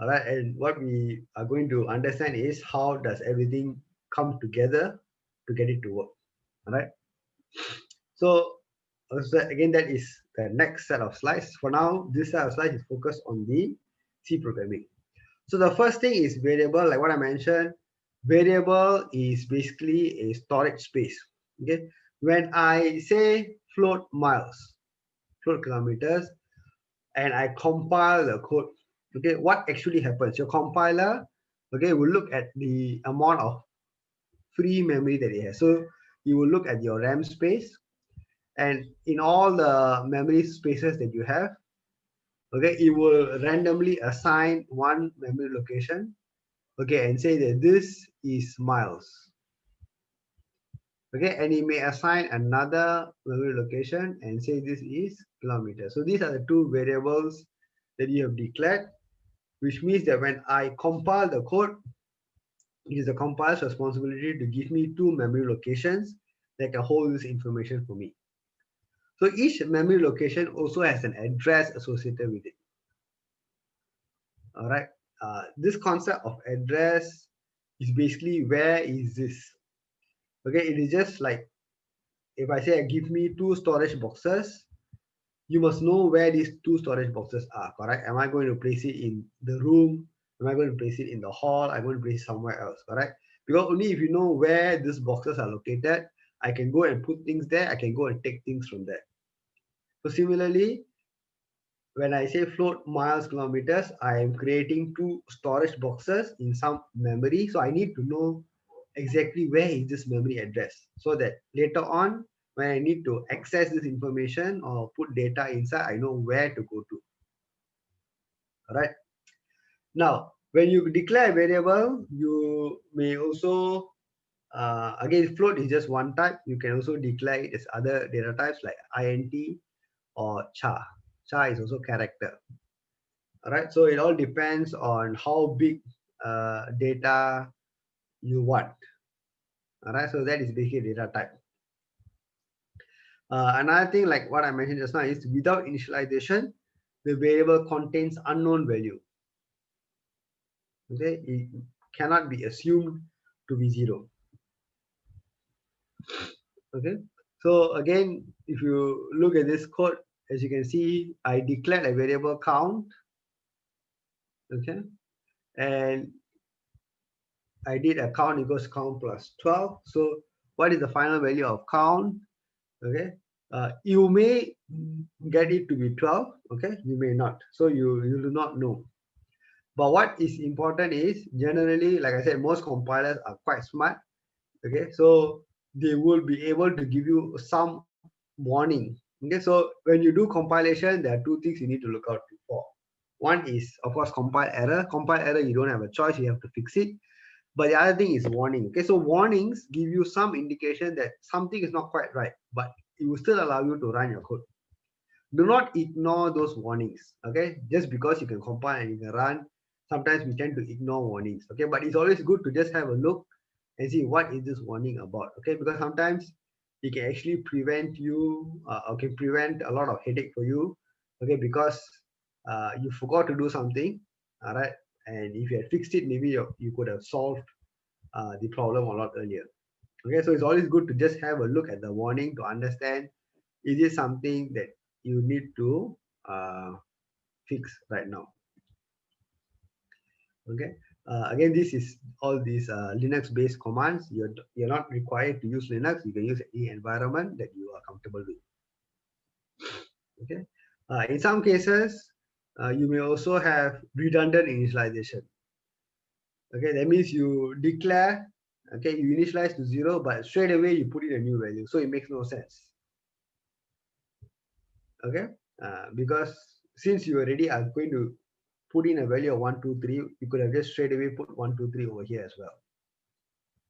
All right, and what we are going to understand is how does everything come together to get it to work. All right. So again, that is the next set of slides. For now, this set of slides is focused on the C programming. So the first thing is variable. Like what I mentioned, variable is basically a storage space. Okay. When I say float miles, float kilometers, and I compile the code, okay, what actually happens? Your compiler, okay, will look at the amount of free memory that it has. So you will look at your RAM space, and in all the memory spaces that you have, okay, it will randomly assign one memory location, okay, and say that this is miles. Okay, and it may assign another memory location and say this is kilometers. So these are the two variables that you have declared, which means that when I compile the code, it is the compiler's responsibility to give me two memory locations that can hold this information for me. So each memory location also has an address associated with it. All right. This concept of address is basically where is this? Okay, it is just like if I say give me two storage boxes, you must know where these two storage boxes are, correct? Am I going to place it in the room? Am I going to place it in the hall? I'm going to place it somewhere else, correct? Because only if you know where these boxes are located, I can go and put things there. I can go and take things from there. So similarly, when I say float miles, kilometers, I am creating two storage boxes in some memory. So I need to know exactly where is this memory address so that later on, when I need to access this information or put data inside, I know where to go to. All right. Now, when you declare a variable, you may also again, float is just one type. You can also declare it as other data types like int or char. Char is also character. All right, so it all depends on how big data you want. All right, so that is basically data type. Another thing, like what I mentioned just now, is without initialization, the variable contains unknown value. Okay, it cannot be assumed to be 0. Okay, so again, if you look at this code, as you can see, I declared a variable count. Okay, and I did a count equals count plus 12. So what is the final value of count? Okay, you may get it to be 12. Okay, you may not. So you do not know. But what is important is, generally, like I said, most compilers are quite smart. Okay, so they will be able to give you some warning. Okay, so when you do compilation, there are two things you need to look out for. One is, of course, compile error. Compile error, you don't have a choice, you have to fix it. But the other thing is warning. Okay, so warnings give you some indication that something is not quite right, but it will still allow you to run your code. Do not ignore those warnings. Okay, just because you can compile and you can run, sometimes we tend to ignore warnings. Okay, but it's always good to just have a look and see what is this warning about. Okay, because sometimes it can actually prevent you or can prevent a lot of headache for you. Okay, because you forgot to do something. All right, and if you had fixed it, maybe you could have solved the problem a lot earlier. Okay, so it's always good to just have a look at the warning to understand, is it something that you need to fix right now. Okay, again, this is all these Linux based commands. You're not required to use Linux. You can use any environment that you are comfortable with. Okay, in some cases you may also have redundant initialization. Okay, that means you declare, okay, you initialize to 0, but straight away you put in a new value, so it makes no sense. Okay, because since you already are going to put in a value of 1 2 3, you could have just straight away put 1 2 3 over here as well.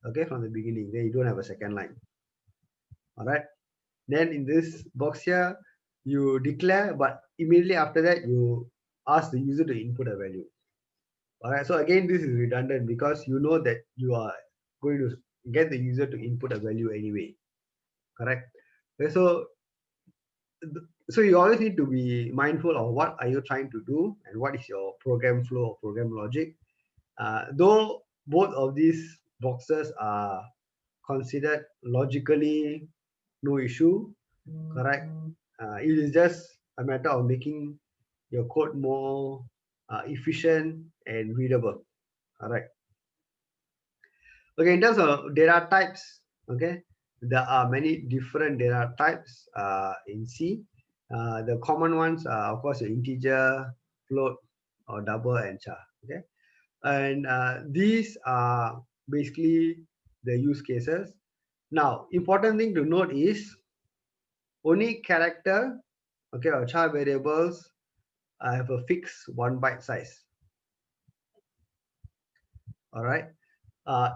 Okay, from the beginning, then you don't have a second line. All right, then in this box here, you declare, but immediately after that you ask the user to input a value. All right, so again, this is redundant because you know that you are going to get the user to input a value anyway. Correct. Okay, so you always need to be mindful of what are you trying to do and what is your program flow or program logic. Though both of these boxes are considered logically no issue, correct? It is just a matter of making your code more efficient and readable. All right. Okay, in terms of data types, okay, there are many different data types in C. The common ones are, of course, integer, float, or double, and char. Okay, and these are basically the use cases. Now, important thing to note is only character, okay, or char variables have a fixed 1 byte size. All right,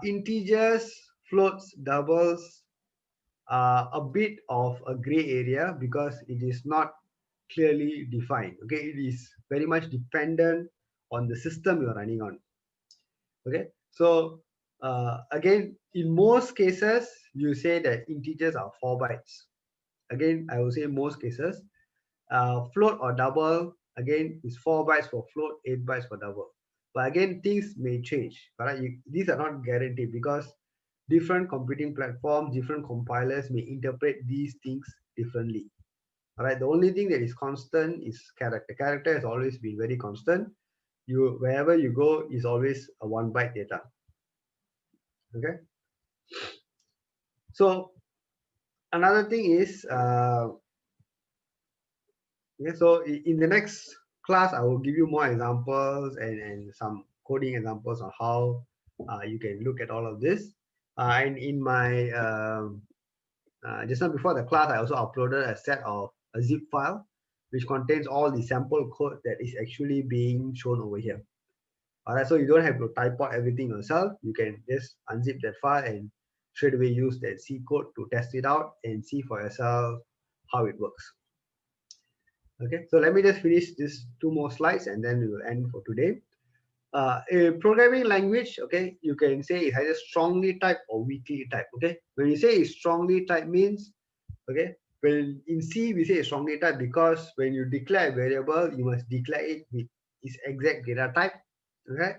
integers, floats, doubles a bit of a gray area because it is not clearly defined. Okay, it is very much dependent on the system you're running on. Okay, so again, in most cases, you say that integers are 4 bytes. Again, I will say most cases. Float or double, again, is 4 bytes for float, 8 bytes for double. But again, things may change. Right? These are not guaranteed because different computing platforms, different compilers may interpret these things differently. All right, the only thing that is constant is character. Character has always been very constant. Wherever you go is always a 1 byte data. Okay, so another thing is okay, so in the next class I will give you more examples and some coding examples on how you can look at all of this. And in my just now before the class, I also uploaded a set of a zip file which contains all the sample code that is actually being shown over here. All right, so you don't have to type out everything yourself. You can just unzip that file and straight away use that C code to test it out and see for yourself how it works. Okay, so let me just finish this 2 more slides and then we will end for today. A programming language, okay, you can say it either strongly typed or weakly typed. Okay, when you say it's strongly typed means, okay, when in C we say it's strongly typed because when you declare a variable, you must declare it with its exact data type, okay,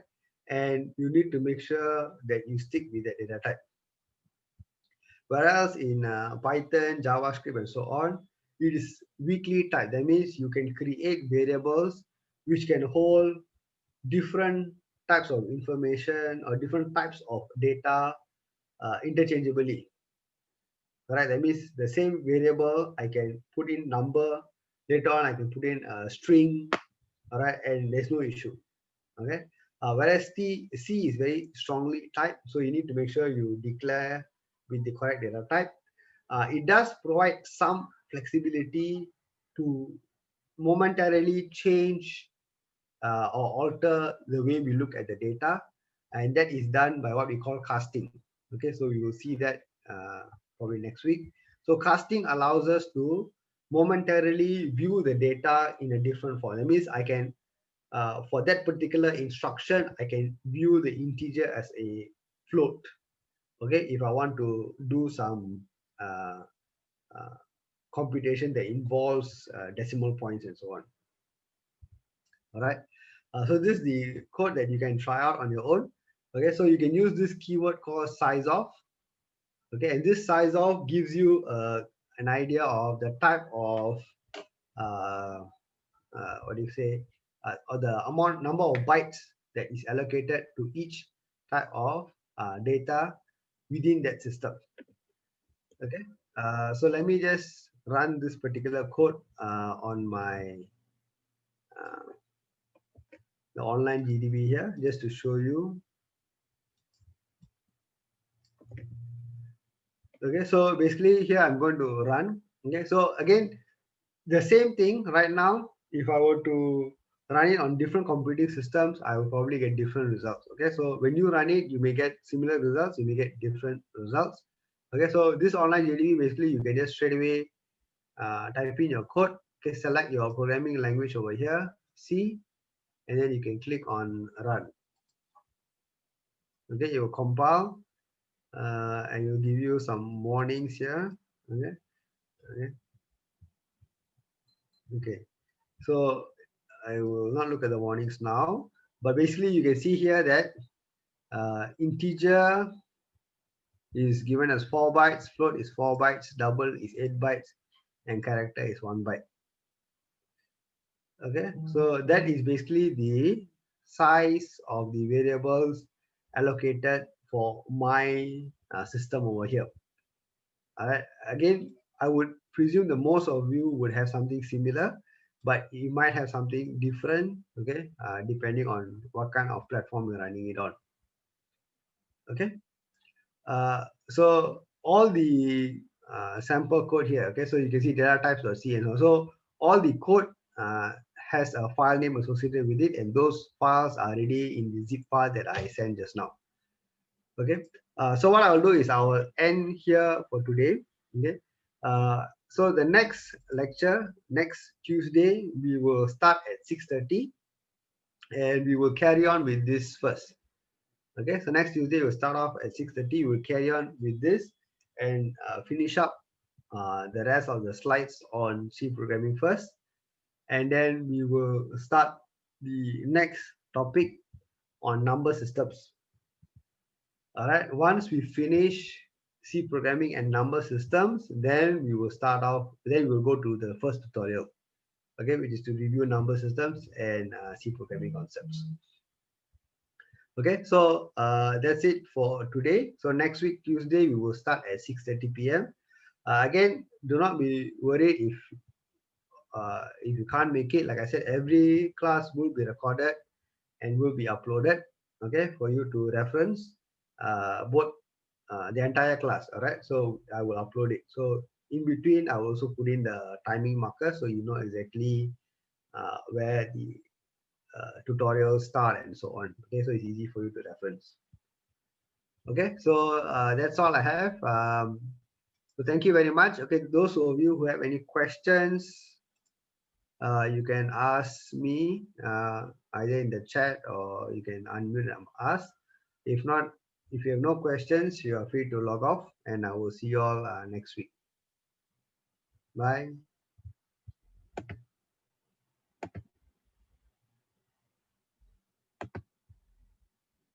and you need to make sure that you stick with that data type. Whereas in Python, JavaScript, and so on, it is weakly typed. That means you can create variables which can hold different types of information or different types of data interchangeably. Right? That means the same variable I can put in number, later on I can put in a string, all right, and there's no issue. Okay. Whereas C is very strongly typed, so you need to make sure you declare with the correct data type. It does provide some flexibility to momentarily change or alter the way we look at the data, and that is done by what we call casting. Okay, so we will see that probably next week. So casting allows us to momentarily view the data in a different form. That means I can, for that particular instruction, I can view the integer as a float. Okay, if I want to do some uh, uh, computation that involves decimal points and so on. All right. So this is the code that you can try out on your own. Okay, so you can use this keyword called size of. Okay, and this size of gives you an idea of the type of uh, what do you say, or the number of bytes that is allocated to each type of data within that system. Okay, so let me just run this particular code on my the online GDB here just to show you. Okay, so basically here I'm going to run. Okay, so again, the same thing right now, if I were to run it on different computing systems, I will probably get different results. Okay, so when you run it, you may get similar results, you may get different results. Okay, so this online JDB, basically you can just straight away type in your code. Okay, select your programming language over here, C, and then you can click on run. Okay, it will compile and it will give you some warnings here. Okay, okay, okay. So I will not look at the warnings now, but basically you can see here that integer is given as 4 bytes, float is 4 bytes, double is 8 bytes, and character is 1 byte. Okay, so that is basically the size of the variables allocated for my system over here. All right, again, I would presume the most of you would have something similar, but you might have something different, okay, depending on what kind of platform you're running it on. Okay, so all the sample code here, okay, so you can see data types.c, and also all the code has a file name associated with it, and those files are already in the zip file that I sent just now. Okay, so what I'll do is I will end here for today. Okay, so the next lecture, next Tuesday, we will start at 6:30 and we will carry on with this first. Okay, so next Tuesday we'll start off at 6:30, we'll carry on with this and finish up the rest of the slides on C programming first, and then we will start the next topic on number systems. All right, once we finish C programming and number systems, then we will start off, then we'll go to the first tutorial, okay, which is to review number systems and C programming concepts. Okay, so that's it for today. So next week, Tuesday, we will start at 6:30 p.m. Again, do not be worried if you can't make it. Like I said, every class will be recorded and will be uploaded, okay, for you to reference both the entire class. All right, so I will upload it. So in between, I will also put in the timing marker so you know exactly where the tutorial start and so on. Okay, so it's easy for you to reference. Okay, so that's all I have. So thank you very much. Okay, those of you who have any questions, you can ask me either in the chat or you can unmute and ask. If not, if you have no questions, you are free to log off, and I will see you all next week. Bye.